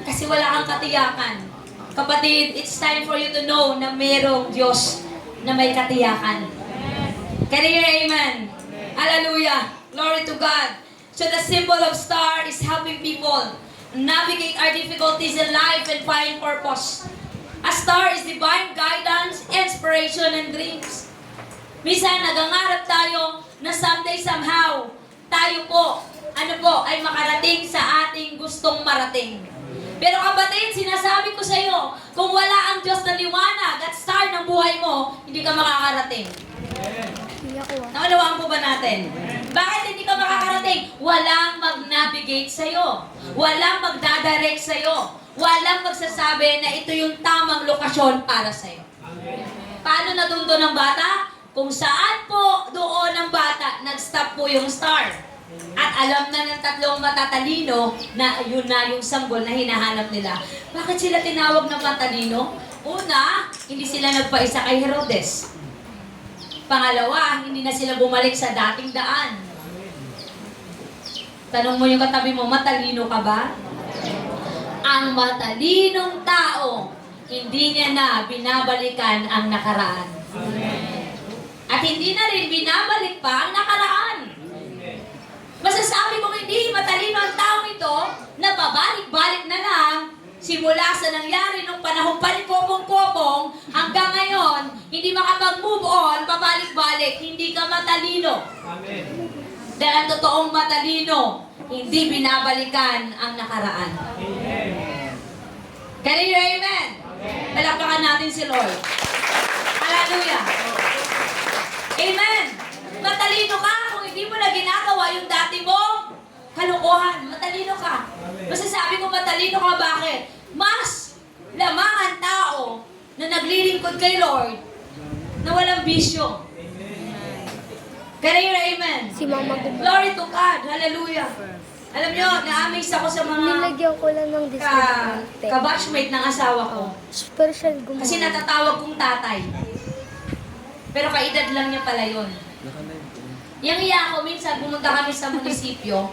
Kasi wala kang katiyakan. Kapatid, it's time for you to know na mayroong Diyos na may katiyakan. Kaya amen. Hallelujah. Glory to God. So the symbol of star is helping people navigate our difficulties in life and find purpose. A star is divine guidance, inspiration, and dreams. Minsan, nagangarap tayo na someday, somehow, tayo po, ay makarating sa ating gustong marating. Pero kapatid, sinasabi ko sa iyo, kung wala ang Diyos na liwanag at star ng buhay mo, hindi ka makakarating. Naunawaan po ba natin? Bakit hindi ka makakarating? Walang mag-navigate sa'yo. Walang magdadirect sa'yo. Walang magsasabi na ito yung tamang lokasyon para sa'yo. Paano natundo ng bata? Kung saan po doon ng bata, nag-stop po yung star. At alam na ng tatlong matatalino na yun na yung sanggol na hinahanap nila. Bakit sila tinawag na matalino? Una, hindi sila nagpaisa kay Herodes. Pangalawa, hindi na sila bumalik sa dating daan. Tanong mo yung katabi mo, matalino ka ba? Ang matalinong tao, hindi niya na binabalikan ang nakaraan. At hindi na rin binabalik pa ang nakaraan. Masasabi kong hindi matalino ang taong ito na pabalik-balik na lang simula sa nangyari nung panahon pa ni Popong-Popong hanggang ngayon, hindi makapag-move on, pabalik-balik, hindi ka matalino. Amen. Dahil ang totoong matalino, hindi binabalikan ang nakaraan. Can you hear amen? Palakpakan natin si Lord. Hallelujah. Amen. Matalino ka kung hindi mo na ginagawa yung dati mo Kalokohan, matalino ka. Masasabi ko matalino ka, bakit? Mas lamang ang tao na naglilingkod kay Lord na walang bisyo. Can I hear amen? Si Mama Gumba. Glory to God. Hallelujah. Alam nyo, na-amaze ako sa mga Nilagyan ko lang ng diskarte. ka-batchmate ng asawa ko. Special gumawa. Kasi natatawag kong tatay. Pero kaedad lang niya pala yun. Yang iya ako, minsan pumunta kami sa munisipyo.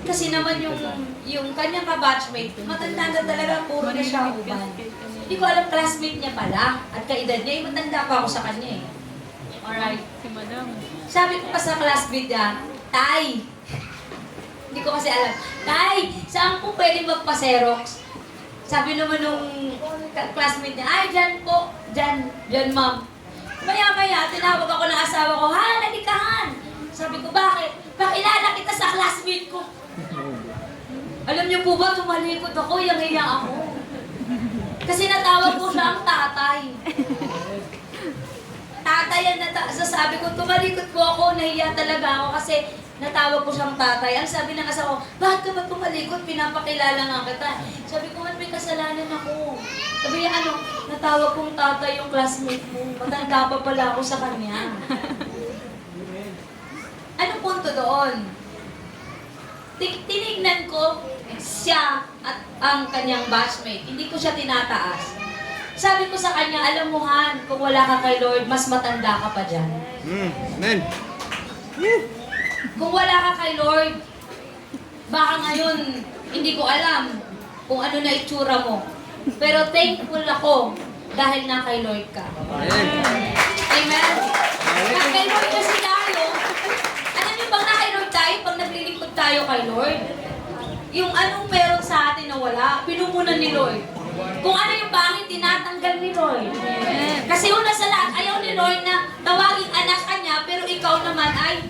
Kasi naman yung kanyang ka-batchmate, matanda na talaga, puro na siya uban. Hindi ko alam, classmate niya pala. At kaedad niya, matanda pa ako sa kanya eh. Alright. Sabi ko pa sa classmate niya, Tay, hindi ko kasi alam, Tay, saan po pwede magpa-Xerox? Sabi naman nung classmate niya, ay, dyan po, dyan, ma'am. Maya-maya, tinawag ako ng asawa ko, Han, nalikahan. Sabi ko, bakit? Pakilala kita sa classmate ko. Alam niyo po ba, tumalikod ako, yang-iya ako. Kasi natawag ko siya ang tatay. Tatay yan, sasabi ko, tumalikod po ako, nahiya talaga ako kasi natawag ko siyang tatay. Ang sabi ng asawa ko, bakit ka ba tumalikod? Pinapakilala nga kita. Sabi ko, may kasalanan ako. Sabi niya, natawag kong tatay yung classmate mo. Matanda pa pala ako sa kanya. Anong punto doon? Tinignan ko siya at ang kanyang batchmate. Hindi ko siya tinataas. Sabi ko sa kanya, alam mo Han, kung wala ka kay Lord, mas matanda ka pa dyan. Amen. Kung wala ka kay Lord, baka ngayon, hindi ko alam kung ano na itsura mo. Pero thankful ako dahil na kay Lord ka. Amen? Na kay Lord kasi tayo, alam niyo bang na kay Lord tayo pag naglilingkod tayo kay Lord? Yung anong meron sa atin na wala, pinumunan ni Lord. Kung ano yung pangit, tinatanggal ni Lord. Kasi una sa lahat, ayaw ni Lord na tawaging anak ka niya, pero ikaw naman ay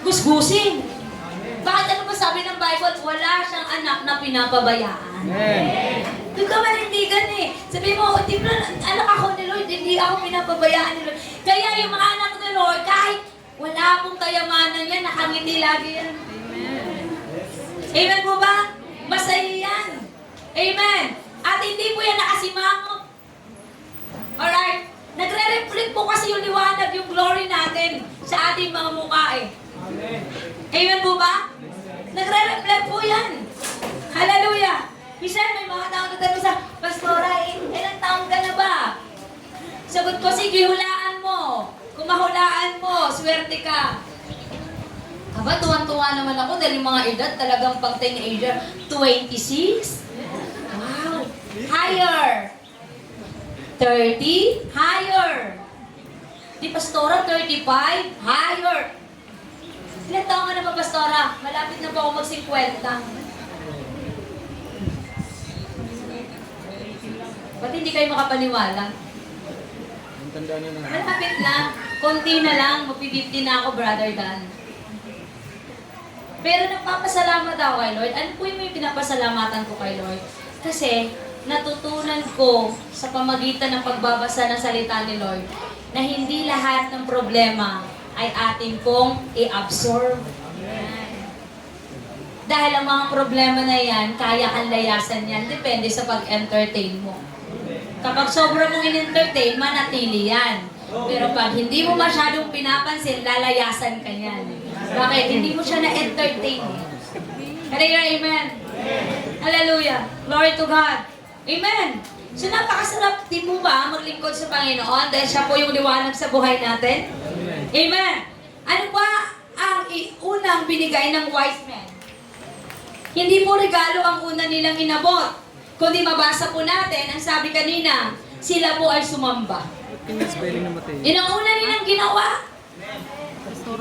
gusgusin. Bakit ano ba sabi ng Bible? Wala siyang anak na pinapabayaan. Doon ka manindigan eh. Sabi mo, di ba, anak ako ni Lord, hindi ako pinapabayaan ni Lord. Kaya yung mga anak ni Lord, kahit wala pong kayamanan yan, nakangiti lagi yan. Amen po ba? Masaya yan. Amen. At hindi po yan nakasimangot. Alright? Nagre-reflect po kasi yung liwanag, yung glory natin sa ating mga mukha eh. Amen po ba? Nagre-reflect po yan. Hallelujah. Minsan may mga tao na tanong sa, Pastora, ilang taong ka na ba? Sagot ko, sige, hulaan mo. Kung mahulaan mo, swerte ka. Aba, tuwan-tuwa naman ako dahil yung mga edad talagang pang teenager. 26? Wow! Higher! 30? Higher! Di Pastora, 35? Higher! Ilan taong ka na ba, Pastora? Malapit na po ako mag-50. Ba't hindi kayo makapaniwala? Malapit na. Konti na lang. Mag-50 na ako, Brother Dan. Pero nagpapasalamat ako kay Lord. Ano po yung pinapasalamatan ko kay Lord? Kasi natutunan ko sa pamagitan ng pagbabasa ng salita ni Lord na hindi lahat ng problema ay ating pong i-absorb. Dahil ang mga problema na yan, kaya kang layasan yan. Depende sa pag-entertain mo. Kapag sobra mong in-entertain, manatili yan. Pero pag hindi mo masyadong pinapansin, lalayasan ka yan. Bakit? Hindi mo siya na-entertain. Hallelujah, amen. Hallelujah. Glory to God. Amen. So napakasarap din mo ba maglingkod sa Panginoon dahil siya po yung liwanag sa buhay natin? Amen. Ano ba ang unang binigay ng wise men? Hindi po regalo ang una nilang inabot. Kundi mabasa po natin, ang sabi kanina, sila po ay sumamba. Yun ang una nilang ginawa.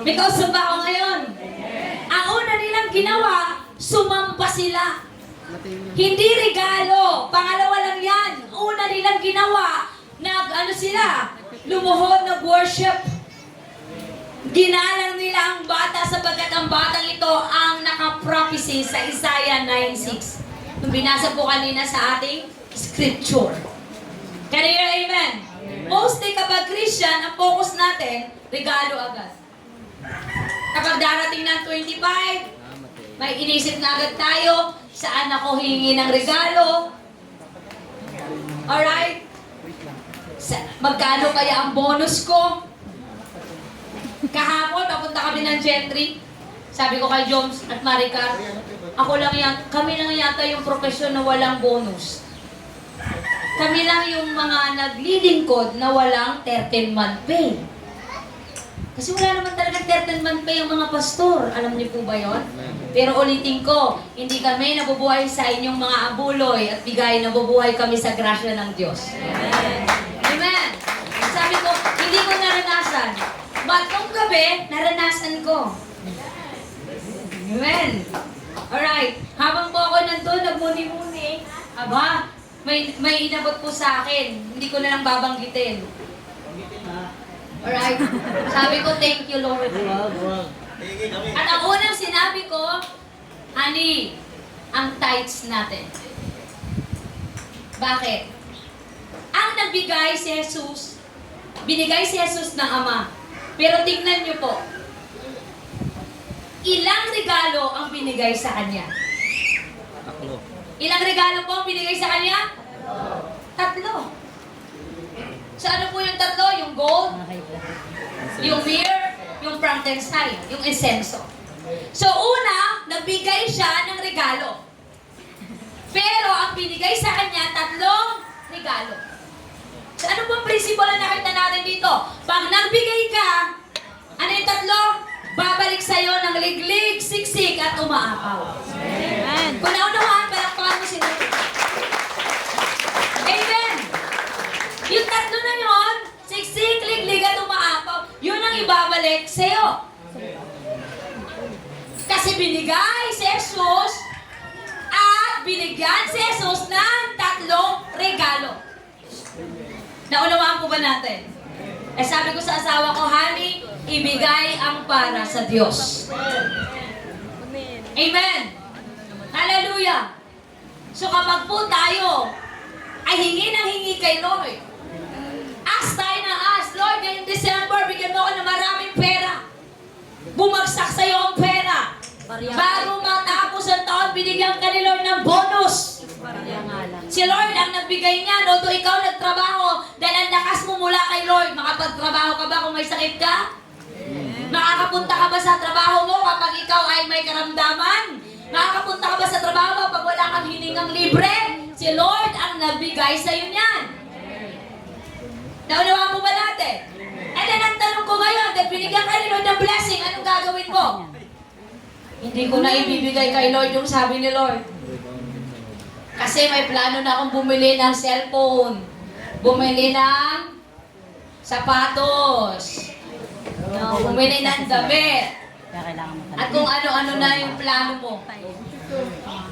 May kausap ba ako ngayon? Ang una nilang ginawa, sumamba sila. Hindi regalo. Pangalawa lang yan. Una nilang ginawa, sila? Lumuhod, nag-worship. Ginalang nila ang bata sapagkat ang batang ito ang naka-prophecy sa Isaiah 9:6. Nung binasa po kanina sa ating scripture. Can you hear amen? Mostly kapag Christian, ang focus natin, regalo agad. Kapag darating ng 25, May inisip na agad tayo, saan ako hihingi ng regalo? Alright? Magkano kaya ang bonus ko? Kahapon, papunta kami ng gentry. Sabi ko kay Joms at Maricar, kami lang yata yung profesyon na walang bonus. Kami lang yung mga naglilingkod na walang 13-month pay. Kasi wala naman talagang 13-month pay yung mga pastor. Alam niyo po ba yon? Pero ulitin ko, hindi kami nabubuhay sa inyong mga abuloy at bigay, nabubuhay kami sa grasya ng Diyos. Amen. Amen. Sabi ko, hindi ko naranasan. But nung gabi, naranasan ko. Amen. Alright. Habang po ako nandun, nagmuni-muni, may inabot po sa akin. Hindi ko na lang babanggitin. Alright. Sabi ko, thank you, Lord. At ang unang sinabi ko, honey, ang tithes natin. Bakit? Ang nagbigay si Jesus, binigay si Jesus ng Ama. Pero tingnan niyo po, ilang regalo ang binigay sa Kanya? Ilang regalo po ang binigay sa Kanya? 3. So ano po yung 3? Yung gold, yung myrrh, yung frankincense, yung insenso. So una, nagbigay siya ng regalo. Pero ang binigay sa Kanya, 3 regalo. So ano po ang prinsipyo na nakita natin dito? Pag nagbigay ka, ano yung 3? Babalik sa'yo ng liglig, siksik, at umaapaw. Amen. Kung naunawaan, palakpakan mo si Lord. Amen. Yung 3 na yun, siksik, liglig, at umaapaw, yun ang ibabalik sa'yo. Kasi binigay si Jesus at binigyan si Jesus ng 3 regalo. Naunawaan po ba natin? Eh sabi ko sa asawa ko, honey, ibigay ang para sa Diyos. Amen. Hallelujah. So kapag po tayo ay hingi ng hingi kay Lord, ask tayo ng ask, Lord, ngayong December, bigyan mo ako ng maraming pera. Bumagsak sa'yo ang pera. Bago matapos ang taon, binigyan ka ni Lord ng bonus. Si Lord ang nagbigay niya, no? Doon ikaw nagtrabaho dahil ang lakas mo mula kay Lord. Makapagtrabaho ka ba kung may sakit ka? Makakapunta ka ba sa trabaho mo kapag ikaw ay may karamdaman? Makakapunta ka ba sa trabaho mo pag wala kang hiningang libre? Si Lord ang nagbigay sa iyo niyan. Naunawaan mo ba natin? And then ang tanong ko ngayon, dahil binigyan ka ni Lord ng blessing, anong gagawin mo? Hindi ko na ibibigay kay Lord yung sabi ni Lord. Kasi may plano na akong bumili ng cellphone, bumili ng sapatos, bumili ng damit, at kung ano-ano na yung plano mo.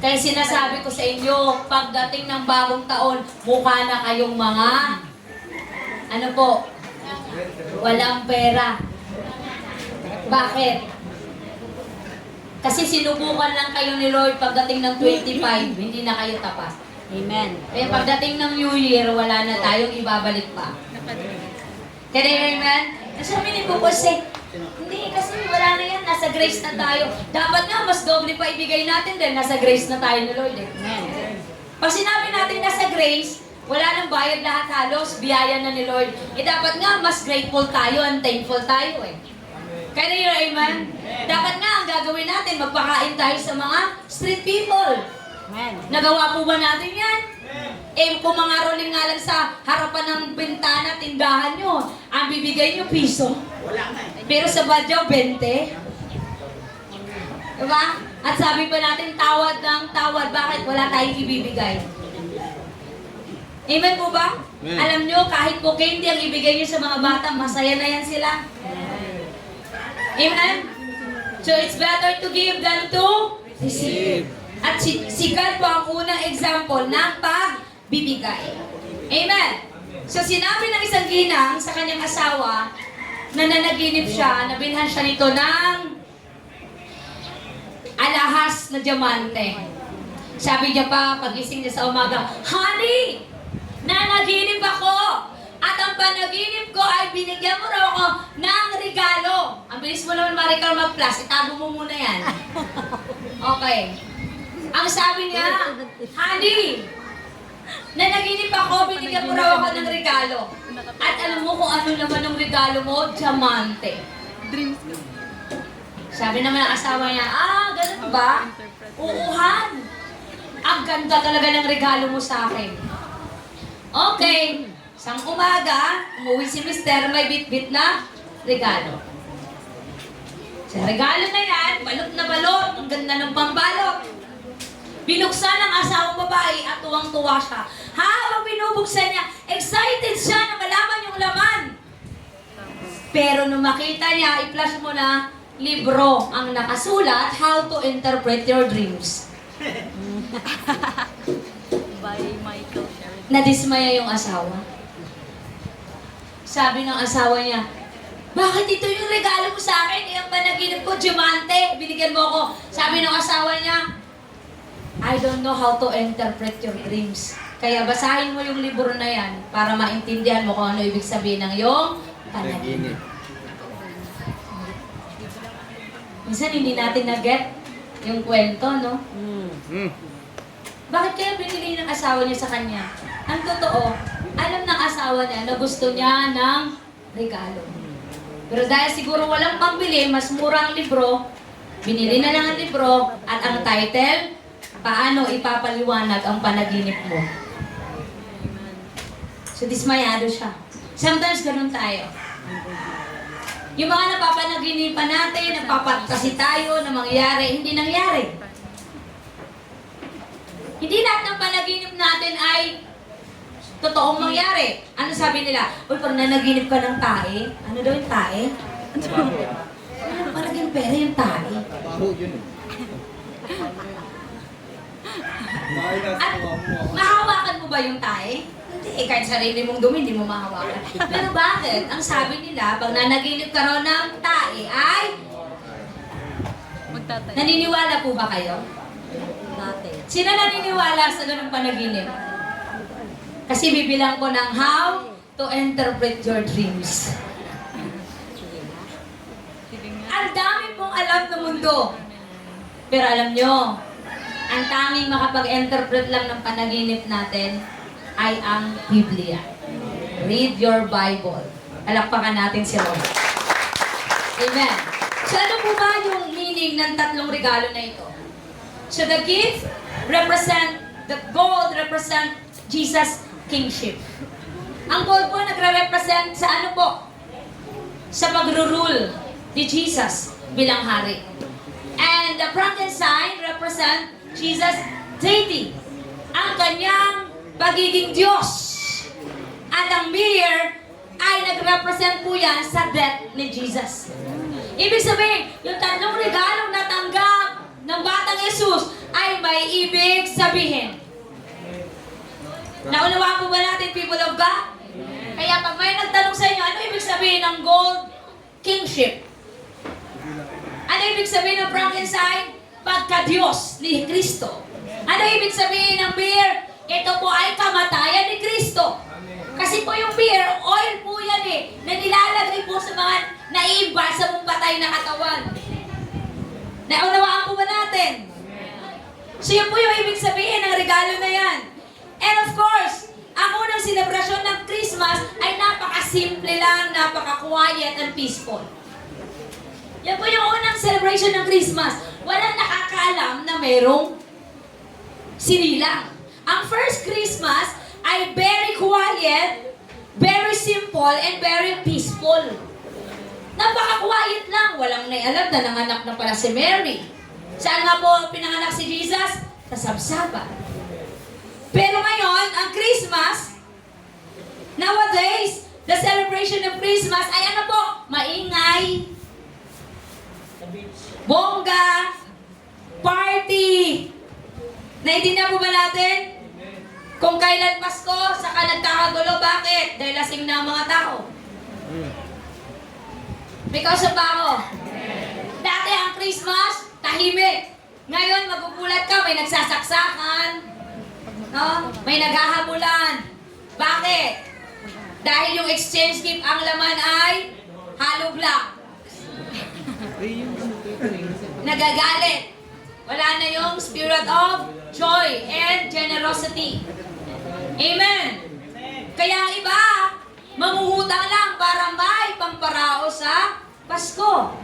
Kaya sinasabi ko sa inyo, pagdating ng bagong taon, mukha na kayong mga, walang pera. Bakit? Kasi sinubukan lang kayo ni Lord pagdating ng 25, hindi na kayo tapat. Amen. Kaya pagdating ng New Year, wala na tayong ibabalik pa. Kaya amen? Sabi ni po kasi, hindi, kasi wala na yan, nasa grace na tayo. Dapat nga, mas doble pa ibigay natin dahil nasa grace na tayo ni Lord eh. Amen. Pag sinabi natin nasa grace, wala nang bayad lahat halos, biyaya na ni Lord. Eh dapat nga, mas grateful tayo and thankful tayo eh. Kaya yun, amen? Dapat nga, ang gagawin natin, magpakain tayo sa mga street people. Amen. Nagawa po ba natin yan? Eh, kung mga rolling nga lang sa harapan ng bintana, tindahan nyo, ang bibigay nyo piso. Pero sa badyaw, 20. Diba? At sabi pa natin, tawad ng tawad. Bakit wala tayong ibibigay? Amen po ba? Amen. Alam nyo, kahit po candy ang ibigay nyo sa mga bata, masaya na yan sila. Amen? So it's better to give than to receive. At si God po ang unang example ng pagbibigay. Amen? So sinabi ng isang ginang sa kanyang asawa na nanaginip siya, nabilhan siya nito ng alahas na diamante. Sabi niya pa, pagising niya sa umaga, honey, nanaginip ako! At ang panaginip ko ay binigyan mo raw ako ng regalo. Ang bilis mo naman, Maricar, mag-plus. Itago mo muna yan. Okay. Ang sabi niya, Honey, nanaginip ako, binigyan mo raw ako ng regalo. At alam mo kung ano naman ang regalo mo? Diamante. Sabi naman ng asawa niya, ganun ba? Uuhan. Ang ganda talaga ng regalo mo sa akin. Okay. Sang umaga, umuwi si Mister, may bit-bit na regalo. Sa regalo na yan, balot na balot, ang ganda ng pambalot. Binuksan ng asawang babae at tuwang-tuwa siya. Habang binubuksan niya, excited siya na malaman yung laman. Pero nung makita niya, i-flash mo na, libro ang nakasulat, How to Interpret Your Dreams. By Michael Sheridan. Nadismaya yung asawa. Sabi ng asawa niya, bakit ito yung regalo mo sa akin? Yung panaginip ko, diamante, binigyan mo ako. Sabi ng asawa niya, I don't know how to interpret your dreams. Kaya basahin mo yung libro na yan para maintindihan mo kung ano ibig sabihin ng iyong panaginip. Minsan hindi natin na-get yung kwento, no? Bakit kaya binili ng asawa niya sa kanya? Ang totoo, alam ng asawa niya na gusto niya ng regalo. Pero dahil siguro walang pambili, mas mura ang libro, binili na lang ang libro at ang title, Paano Ipapaliwanag ang Panaginip Mo. So dismayado siya. Sometimes ganun tayo. Yung mga napapanaginipan natin, nagpapatasi tayo na mangyayari, hindi nangyari. Hindi lahat ng panaginip natin ay totoong mangyari. Ano sabi nila? Uy, pag nanaginip ka ng tae, ano daw yung tae? Ano panaginip pera yung tae? At mahawakan mo ba yung tae? Hindi, kahit sarili mong dumi, hindi mo mahawakan. Pero bakit? Ang sabi nila, pag nanaginip ka raw ng tae ay... Magtatay. Naniniwala po ba kayo? Dati. Sino naniniwala sa ganung panaginip? Kasi bibilang ko ng how to interpret your dreams. Ang dami pong alam ng mundo. Pero alam nyo, ang tanging makapag-interpret lang ng panaginip natin ay ang Biblia. Read your Bible. Alakpakan natin si Lord. Amen. So ano po ba yung meaning ng tatlong regalo na ito? So the gift the gold represent Jesus' kingship. Ang gold po nagre-represent sa ano po? Sa pagro-rule ni Jesus bilang hari. And the frankincense represent Jesus' deity. Ang kanyang pagiging Diyos. At ang myrrh ay nag-represent po yan sa death ni Jesus. Ibig sabihin, yung tatlong regalong natanggap ng batang Jesus ay may ibig sabihin. Naunawaan po ba natin, people of God? Kaya pag may nagtanong sa inyo, ano ibig sabihin ng gold kingship? Ano ibig sabihin ng frankincense? Pagka-Diyos ni Kristo. Ano ibig sabihin ng myrrh? Ito po ay kamatayan ni Kristo. Kasi po yung myrrh, oil po yan na nilalagay po sa mga naimbal sa mong patay na katawan. Naunawaan po ba natin? So yun po yung ibig sabihin ng regalo na yan. And of course, ang unang selebrasyon ng Christmas ay napaka-simple lang, napaka-quiet and peaceful. Yan po yung unang celebration ng Christmas. Walang nakakaalam na merong sinilang. Ang first Christmas ay very quiet, very simple, and very peaceful. Napaka-quiet lang. Walang naialam na nanganak na pala si Mary. Saan nga po pinanganak si Jesus? Sa Sabsaba. Pero ngayon, ang Christmas, nowadays, the celebration of Christmas ay ano po? Maingay, bongga, party. Naintindihan po ba natin? Kung kailan Pasko, saka nagkakagulo, bakit? Dahil lasing na ang mga tao. May kausap ba ako? Dati ang Christmas, tahimik. Ngayon, magugulat ka, may nagsasaksakan. No? May naghahabulan. Bakit? Dahil yung exchange gift, ang laman ay hollow block. Nagagalit. Wala na yung spirit of joy and generosity. Amen. Kaya ang iba, mangungutang lang para may pamparao sa Pasko.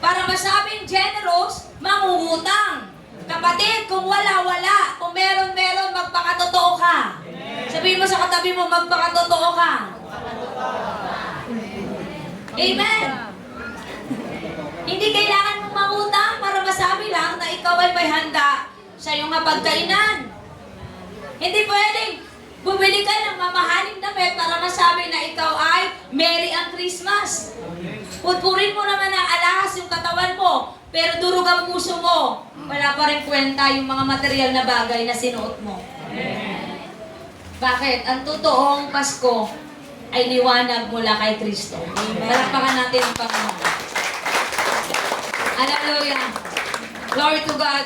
Para masabing generous, mangungutang. Kapatid, kung wala-wala, kung meron-meron, magpakatotoo ka. Sabihin mo sa katabi mo, magpakatotoo ka. Amen. Hindi kailangan mong mangutang para masabi lang na ikaw ay may handa sa iyong mapagkainan. Hindi pwedeng bumili ka ng mamahaling damit para masabi na ikaw ay Merry ang Christmas. Putpurin mo naman ang alahas yung katawan mo, pero durog ang puso mo. Wala pa rin kwenta yung mga material na bagay na sinuot mo. Bakit? Ang totoong Pasko ay liwanag mula kay Kristo. Palakpakan natin ang Panginoon. Hallelujah. Glory to God.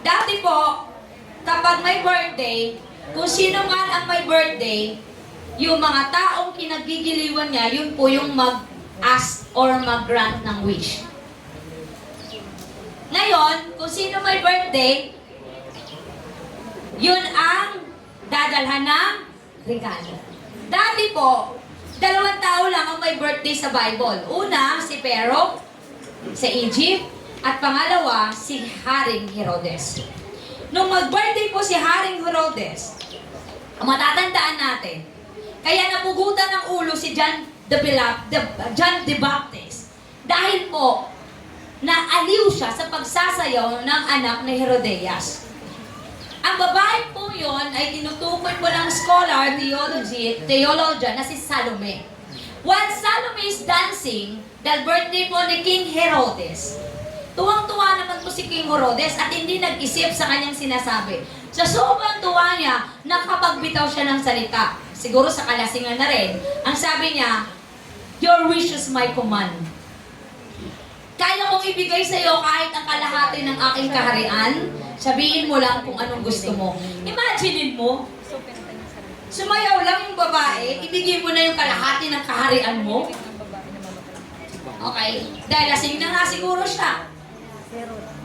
Dati po, kapag may birthday, kung sino man ang may birthday, yung mga taong kinagigiliwan niya, yun po yung mag-ask or mag-grant ng wish. Ngayon, kung sino may birthday, yun ang dadalhan ng regalo. Dati po, 2 tao lang ang may birthday sa Bible. Una, si Pharaoh sa Egypt, at pangalawa, si Haring Herodes. Nung mag-birthday po si Haring Herodes, matatandaan natin, kaya napugutan ng ulo si John the Baptist dahil po naaliw siya sa pagsasayaw ng anak ni Herodias. Ang babae po yon ay tinutukoy po ng scholar, theologian na si Salome. While Salome is dancing, dahil birthday po ni King Herodes, tuwang-tuwa naman po si King Herodes at hindi nag-isip sa kanyang sinasabi. Sa sobrang tuwa niya, nakapagbitaw siya ng salita. Siguro sa kalasingan na rin. Ang sabi niya, "Your wish is my command." Kaya kong ibigay sa iyo kahit ang kalahati ng aking kaharian. Sabihin mo lang kung anong gusto mo. Imaginein mo, sumayaw lang yung babae, ibigay mo na yung kalahati ng kaharian mo. Okay? Dahil lasing na nga siguro siya.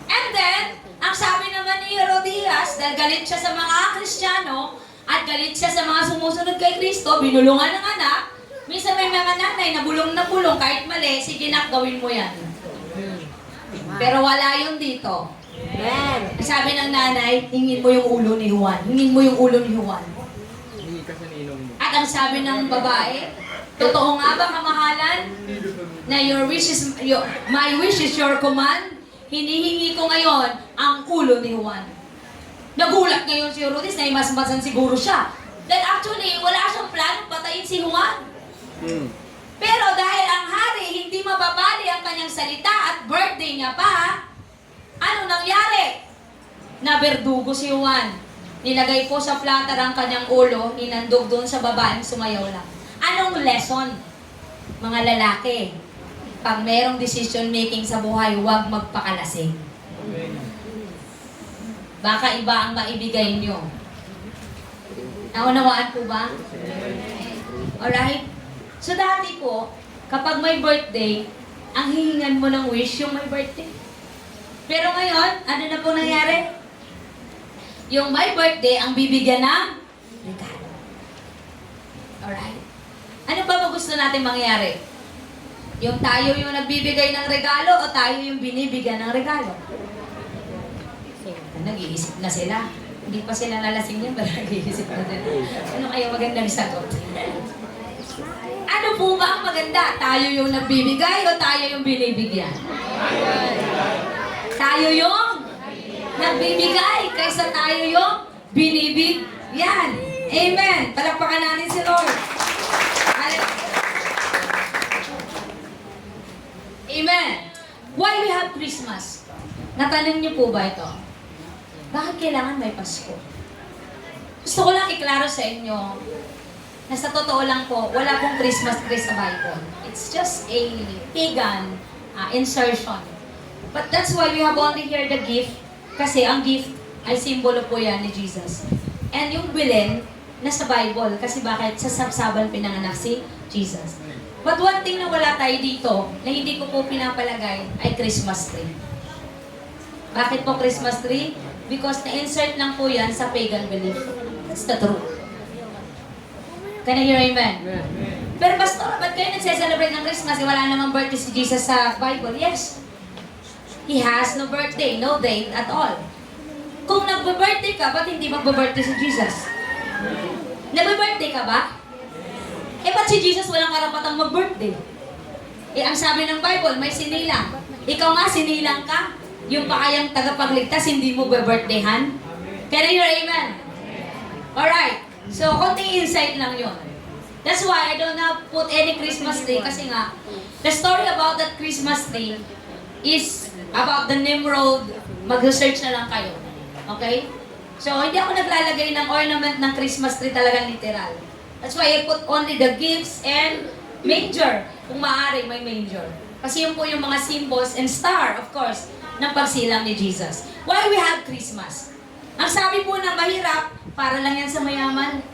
And then, ang sabi naman ni Herodias, dahil galit siya sa mga Kristiyano, at galit siya sa mga sumusunod kay Kristo, binulungan ng anak, minsan may mga nanay na bulong kahit mali, sige nak, gawin mo yan. Pero wala yun dito. Sabi ng nanay, hingin mo yung ulo ni Juan. Hingin mo yung ulo ni Juan. At ang sabi ng babae, totoo nga ba kamahalan na my wish is your command? Hinihingi ko ngayon ang ulo ni Juan. Nagulat ngayon si Herodes na imasmasan siguro siya. That actually, wala siyang plano patayin si Juan. Pero dahil ang hari hindi mababali ang kanyang salita at birthday niya pa, ano nangyari? Naberdugo si Juan. Nilagay po sa platter ang kanyang ulo, hinandog doon sa babaeng sumayaw lang. Anong lesson? Mga lalaki, pag merong decision making sa buhay, huwag magpakalasing. Baka iba ang maibigay nyo. Naunawaan po ba? Alright? So dati po, kapag may birthday, ang hihingan mo ng wish yung may birthday. Pero ngayon, ano na po nangyari? Yung may birthday, ang bibigyan ng regalo. Alright? Ano ba gusto natin mangyari? Yung tayo yung nagbibigay ng regalo o tayo yung binibigyan ng regalo? Nag-iisip na sila. Hindi pa sila nalasing yan, pero nag-iisip na sila. Ano kaya magandang sagot? Ano po ba ang maganda? Tayo yung nagbibigay o tayo yung binibigyan? Tayo yung nagbibigay kaysa tayo yung binibigyan. Amen. Palakpakan natin si Lord. Amen. Why we have Christmas? Natanong niyo po ba ito? Bakit kailangan may Pasko? Gusto ko lang iklaro sa inyo na sa totoo lang po, wala pong Christmas tree sa Bible. It's just a pagan insertion. But that's why we have only here the gift. Kasi ang gift ay simbolo po yan ni Jesus. And yung bilin, nasa Bible. Kasi bakit? Sa sabsaban pinanganak si Jesus. But one thing na wala tayo dito, na hindi ko po pinapalagay, ay Christmas tree. Bakit po Christmas tree? Because na-insert lang po yan sa pagan belief. That's the truth. Can I hear amen? Pero pastor, ba't kayo nagse-celebrate ng Christmas? Wala namang birthday si Jesus sa Bible. Yes. He has no birthday, no date at all. Kung nagbe-birthday ka, ba't hindi magbe-birthday si Jesus? Nagbe-birthday ka ba? Eh, ba't si Jesus walang karapatang mag-birthday? Eh, ang sabi ng Bible, may sinilang. Ikaw nga, sinilang ka. Yung pa kayang tagapagligtas, hindi mo be-birthdayhan. Can I hear amen? Alright. So, konting insight lang yun. That's why I don't have put any Christmas tree kasi nga, the story about that Christmas tree is about the Nimrod. Mag-research na lang kayo. Okay? So, hindi ako naglalagay ng ornament ng Christmas tree talagang literal. That's why I put only the gifts and manger. Kung maaari, may manger. Kasi yun po yung mga symbols and star, of course, ng pagsilang ni Jesus. Why we have Christmas? Ang sabi po ng mahirap, para lang yan sa mayaman.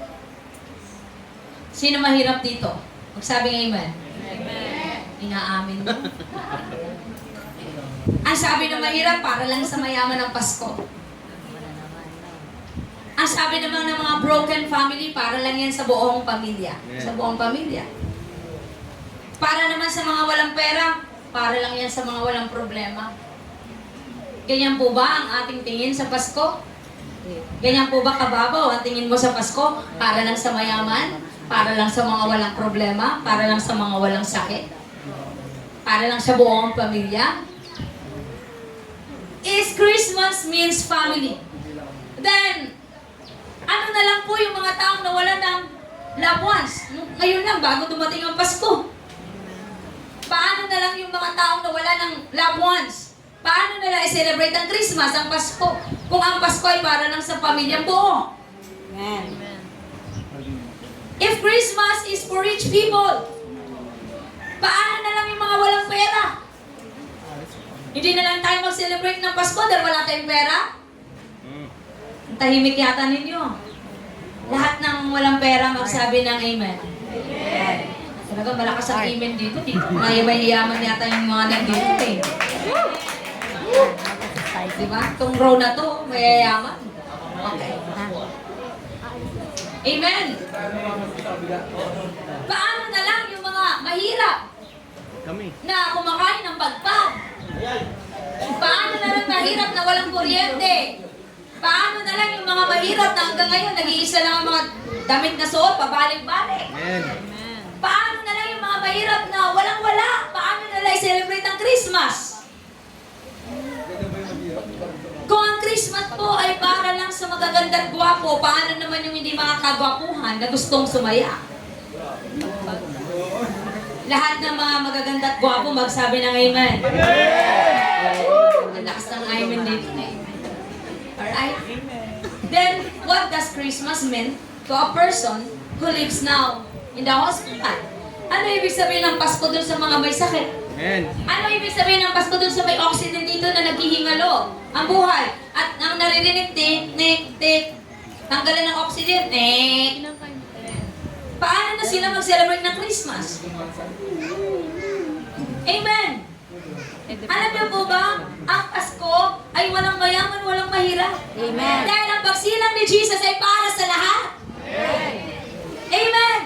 Sino mahirap dito? Magsabi amen. Amen. Inaamin mo. Ang sabi ng mahirap, para lang sa mayaman ng Pasko. Ang sabi naman ng mga broken family, para lang yan sa buong pamilya. Sa buong pamilya. Para naman sa mga walang pera, para lang yan sa mga walang problema. Ganyan po ba ang ating tingin sa Pasko? Ganyan po ba kababaw ang tingin mo sa Pasko? Para lang sa mayaman? Para lang sa mga walang problema? Para lang sa mga walang sakit? Para lang sa buong pamilya? Is Christmas means family. Then, ano na lang po yung mga taong nawala ng loved ones? Ngayon lang, bago dumating ang Pasko. Paano na lang yung mga taong nawala ng loved ones? Paano nila i-celebrate ang Christmas, ang Pasko? Kung ang Pasko ay para lang sa pamilyang buo. Amen. If Christmas is for rich people, paano na lang yung mga walang pera? Hindi na lang tayo mag-celebrate ng Pasko dahil wala tayong pera? Ang tahimik yata ninyo. Lahat ng walang pera magsabi ng amen. Amen. Talaga malakas ang amen dito. Mayaman yata yung mga nandito eh. Diba? Itong row na to, mayayaman. Okay. Amen. Paano na lang yung mga mahirap na kumakain ng pagpag? Paano na lang mahirap na walang kuryente? Paano na lang yung mga mahirap na hanggang ngayon nag-iisa lang ang mga damit na suot, pabalik-balik? Paano na lang yung mga mahirap na walang-wala? Paano nila i-celebrate ang Christmas? Kung ang Christmas po ay para lang sa magaganda at gwapo, paano naman yung hindi makakagwapuhan na gustong sumaya? Lahat ng mga magaganda at gwapo magsabi ng amen. Ang lakas ng amen dito na amen. Alright? Then, what does Christmas mean to a person who lives now in the hospital? Ano ibig sabihin ng Pasko dun sa mga may sakit? Ano ibig sabihin ng Pasko dun sa may oxygen dito na naghihingalo ang buhay? At ang naririnig, tik, tik, tik, tanggalan ng oxygen, tik. Paano na sila mag-celebrate ng Christmas? Amen! Alam niyo po ba, ang Pasko ay walang mayaman, walang mahirap. Amen. Dahil ang pagsilang ni Jesus ay para sa lahat. Amen!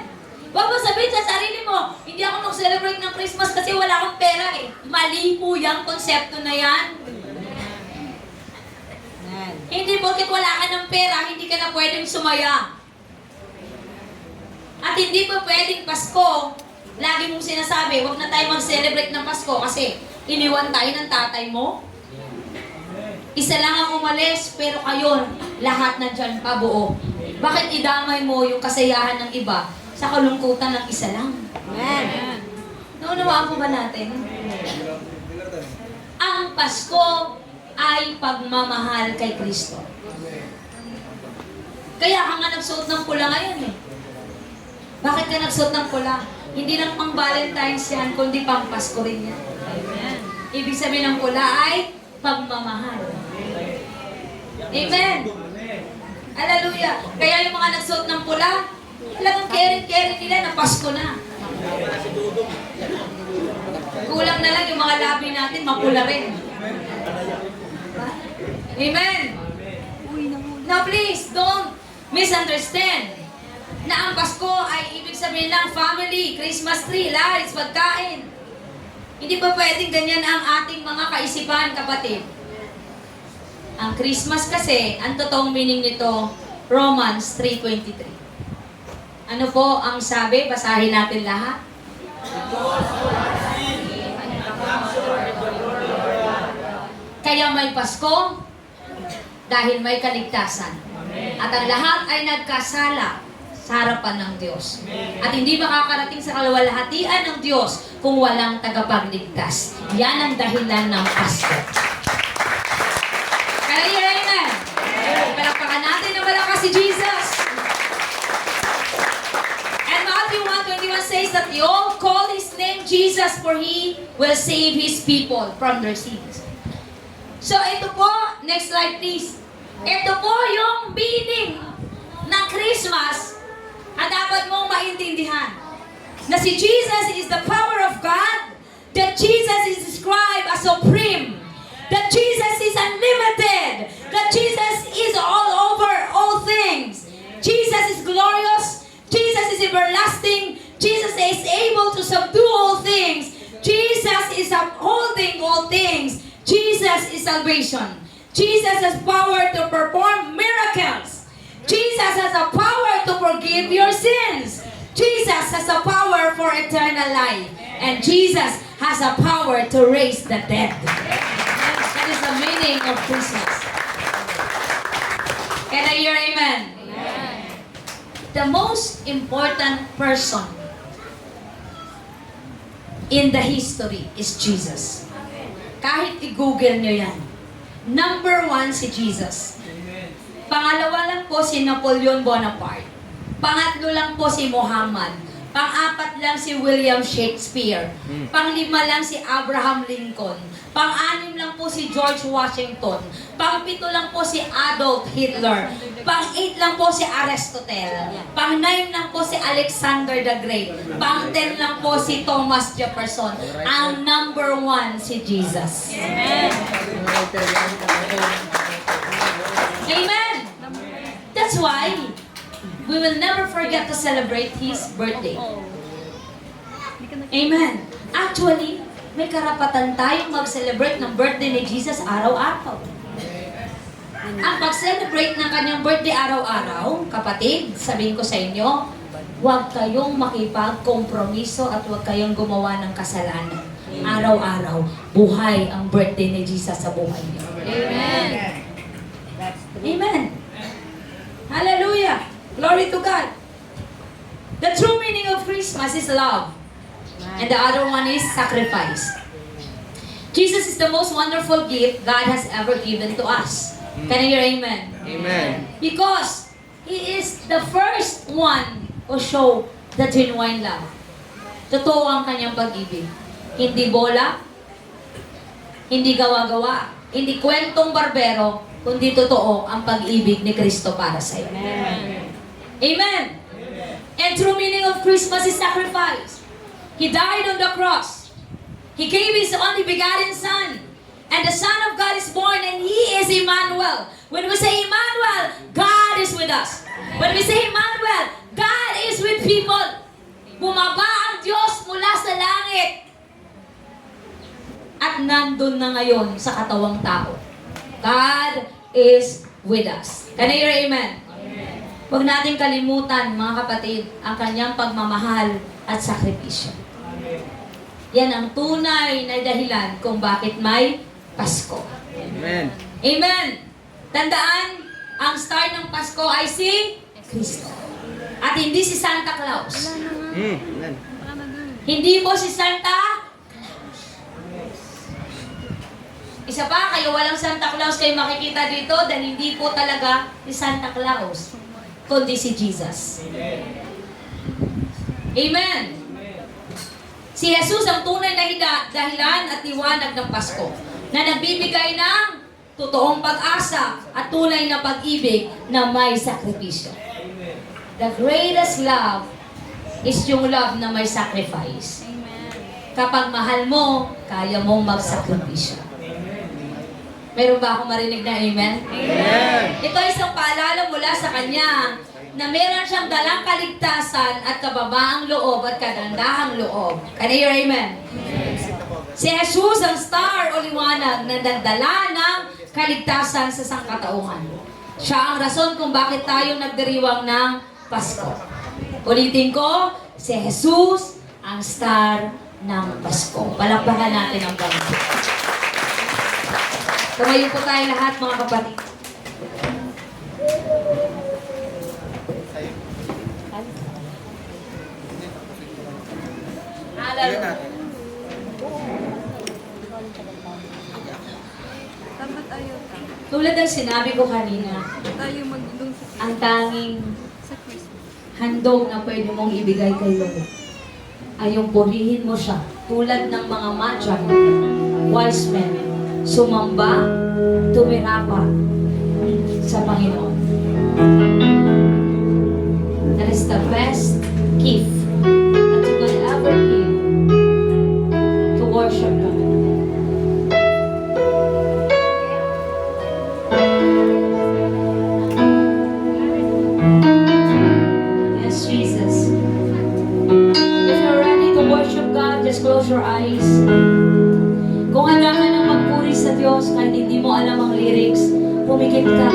Huwag mo sabihin sa sarili mo, hindi ako mag-celebrate ng Christmas kasi wala akong pera eh. Mali po yung konsepto na yan. Amen. Hindi porket wala ka ng pera, hindi ka na pwedeng sumaya. At hindi pa pwedeng Pasko, lagi mong sinasabi, huwag na tayo mag-celebrate ng Pasko kasi iniwan tayo ng tatay mo. Isa lang ang umalis, pero kayo, lahat nandyan pa buo. Bakit idamay mo yung kasayahan ng iba sa kalungkutan ng isa lang? Amen. Naunawaan po ba natin? Ang Pasko ay pagmamahal kay Kristo. Kaya ka nga nagsuot ng pula ngayon eh. Bakit ka nagsuot ng pula? Hindi lang pang Valentine's yan, kundi pang Pasko rin yan. Amen. Ibig sabihin ng pula ay pagmamahal. Amen. Hallelujah. Kaya yung mga nagsuot ng pula, talagang carry nila na Pasko na. Kulang na lang yung mga labi natin, mapula rin. Amen? Now please, don't misunderstand na ang Pasko ay ibig sabihin lang family, Christmas tree, lights, pagkain. Hindi pa pwedeng ganyan ang ating mga kaisipan, kapatid. Ang Christmas kasi, ang totoong meaning nito, Romans 3:23. Ano po ang sabi? Basahin natin lahat. Kaya may Pasko dahil may kaligtasan. At ang lahat ay nagkasala sa harapan ng Diyos. At hindi makakarating sa kaluwalhatian ng Diyos kung walang tagapagligtas. Yan ang dahilan ng Pasko. Kaya amen. Palakpakan natin na malakas si Jesus. And Matthew 1:21 says that you all call His name Jesus, for He will save His people from their sins. So ito po, next slide please. Ito po yung meaning ng Christmas at dapat mong maintindihan. Na si Jesus is the power of God, that Jesus is described as supreme, that Jesus is unlimited, that Jesus is all over all things. Jesus is glorious, Jesus is everlasting, Jesus is able to subdue all things, Jesus is upholding all things, Jesus is salvation. Jesus has power to perform miracles. Jesus has a power to forgive your sins. Jesus has a power for eternal life. And Jesus has a power to raise the dead. That is the meaning of Christmas. Can I hear amen? The most important person in the history is Jesus. Kahit i-google nyo yan. Number 1 si Jesus. Pangalawa lang po si Napoleon Bonaparte. Pangatlo lang po si Muhammad. Pang-apat lang si William Shakespeare. Pang-lima lang si Abraham Lincoln. Pang-anim lang po si George Washington. Pang-pito lang po si Adolf Hitler. Pang-8 lang po si Aristotle. Pang-9 lang po si Alexander the Great. Pang-10 lang po si Thomas Jefferson. Ang number 1 si Jesus. Amen. Amen. That's why we will never forget to celebrate His birthday. Amen. Actually, may karapatan tayong mag-celebrate ng birthday ni Jesus araw-araw. Ang pag-celebrate ng kanyang birthday araw-araw, kapatid, sabihin ko sa inyo, huwag kayong makipag-kompromiso at huwag kayong gumawa ng kasalanan. Araw-araw, buhay ang birthday ni Jesus sa buhay niyo. Amen. Amen. Hallelujah. Glory to God. The true meaning of Christmas is love. And the other one is sacrifice. Jesus is the most wonderful gift God has ever given to us. Can I hear amen? Amen. Because He is the first one who show the genuine love. Totoo ang kanyang pag-ibig. Hindi bola, hindi gawa-gawa, hindi kwentong barbero, kundi totoo ang pag-ibig ni Kristo para sa iyo. Amen. Amen. And true meaning of Christmas is sacrifice. He died on the cross. He gave His only begotten Son. And the Son of God is born and He is Emmanuel. When we say Emmanuel, God is with us. When we say Emmanuel, God is with people. Bumaba ang Diyos mula sa langit. At nandun na ngayon sa katawang tao. God is with us. Can I hear amen? Huwag natin kalimutan, mga kapatid, ang kanyang pagmamahal at sakripisyo. Yan ang tunay na dahilan kung bakit may Pasko. Amen. Amen! Tandaan, ang star ng Pasko ay si Kristo. At hindi si Santa Claus. Amen. Hindi po si Santa. Isa pa, kayo walang Santa Claus kayo makikita dito dahil hindi po talaga si Santa Claus, kundi si Jesus. Amen. Si Jesus ang tunay na dahilan at liwanag ng Pasko na nagbibigay ng totoong pag-asa at tunay na pag-ibig na may sakripisyo. The greatest love is yung love na may sacrifice. Kapag mahal mo, kaya mong magsakripisyo. Meron ba akong marinig na amen? Amen. Ito ay isang paalala mula sa Kanya na meron siyang dalang kaligtasan at kababaang loob at kagandahang loob. Can you hear amen? Si Jesus ang star o liwanag na nagdala ng kaligtasan sa sangkatauhan. Siya ang rason kung bakit tayo nagdiriwang ng Pasko. Ulitin ko, si Jesus ang star ng Pasko. Palakpakan natin ang Panginoon. Tumayo po tayo lahat mga kapatid. Hallelujah. Tulad ng sinabi ko kanina, ang tanging handog na pwede mong ibigay kay Lord ay yung purihin mo siya tulad ng mga magi, wise men, sumamba, tumirapa sa Panginoon. That is the best gift that you could ever give to worship God. Yes, Jesus. If you're ready to worship God, just close your eyes. Kung handa ka nang magpuri sa Diyos kahit hindi mo alam ang lyrics, pumikit ka.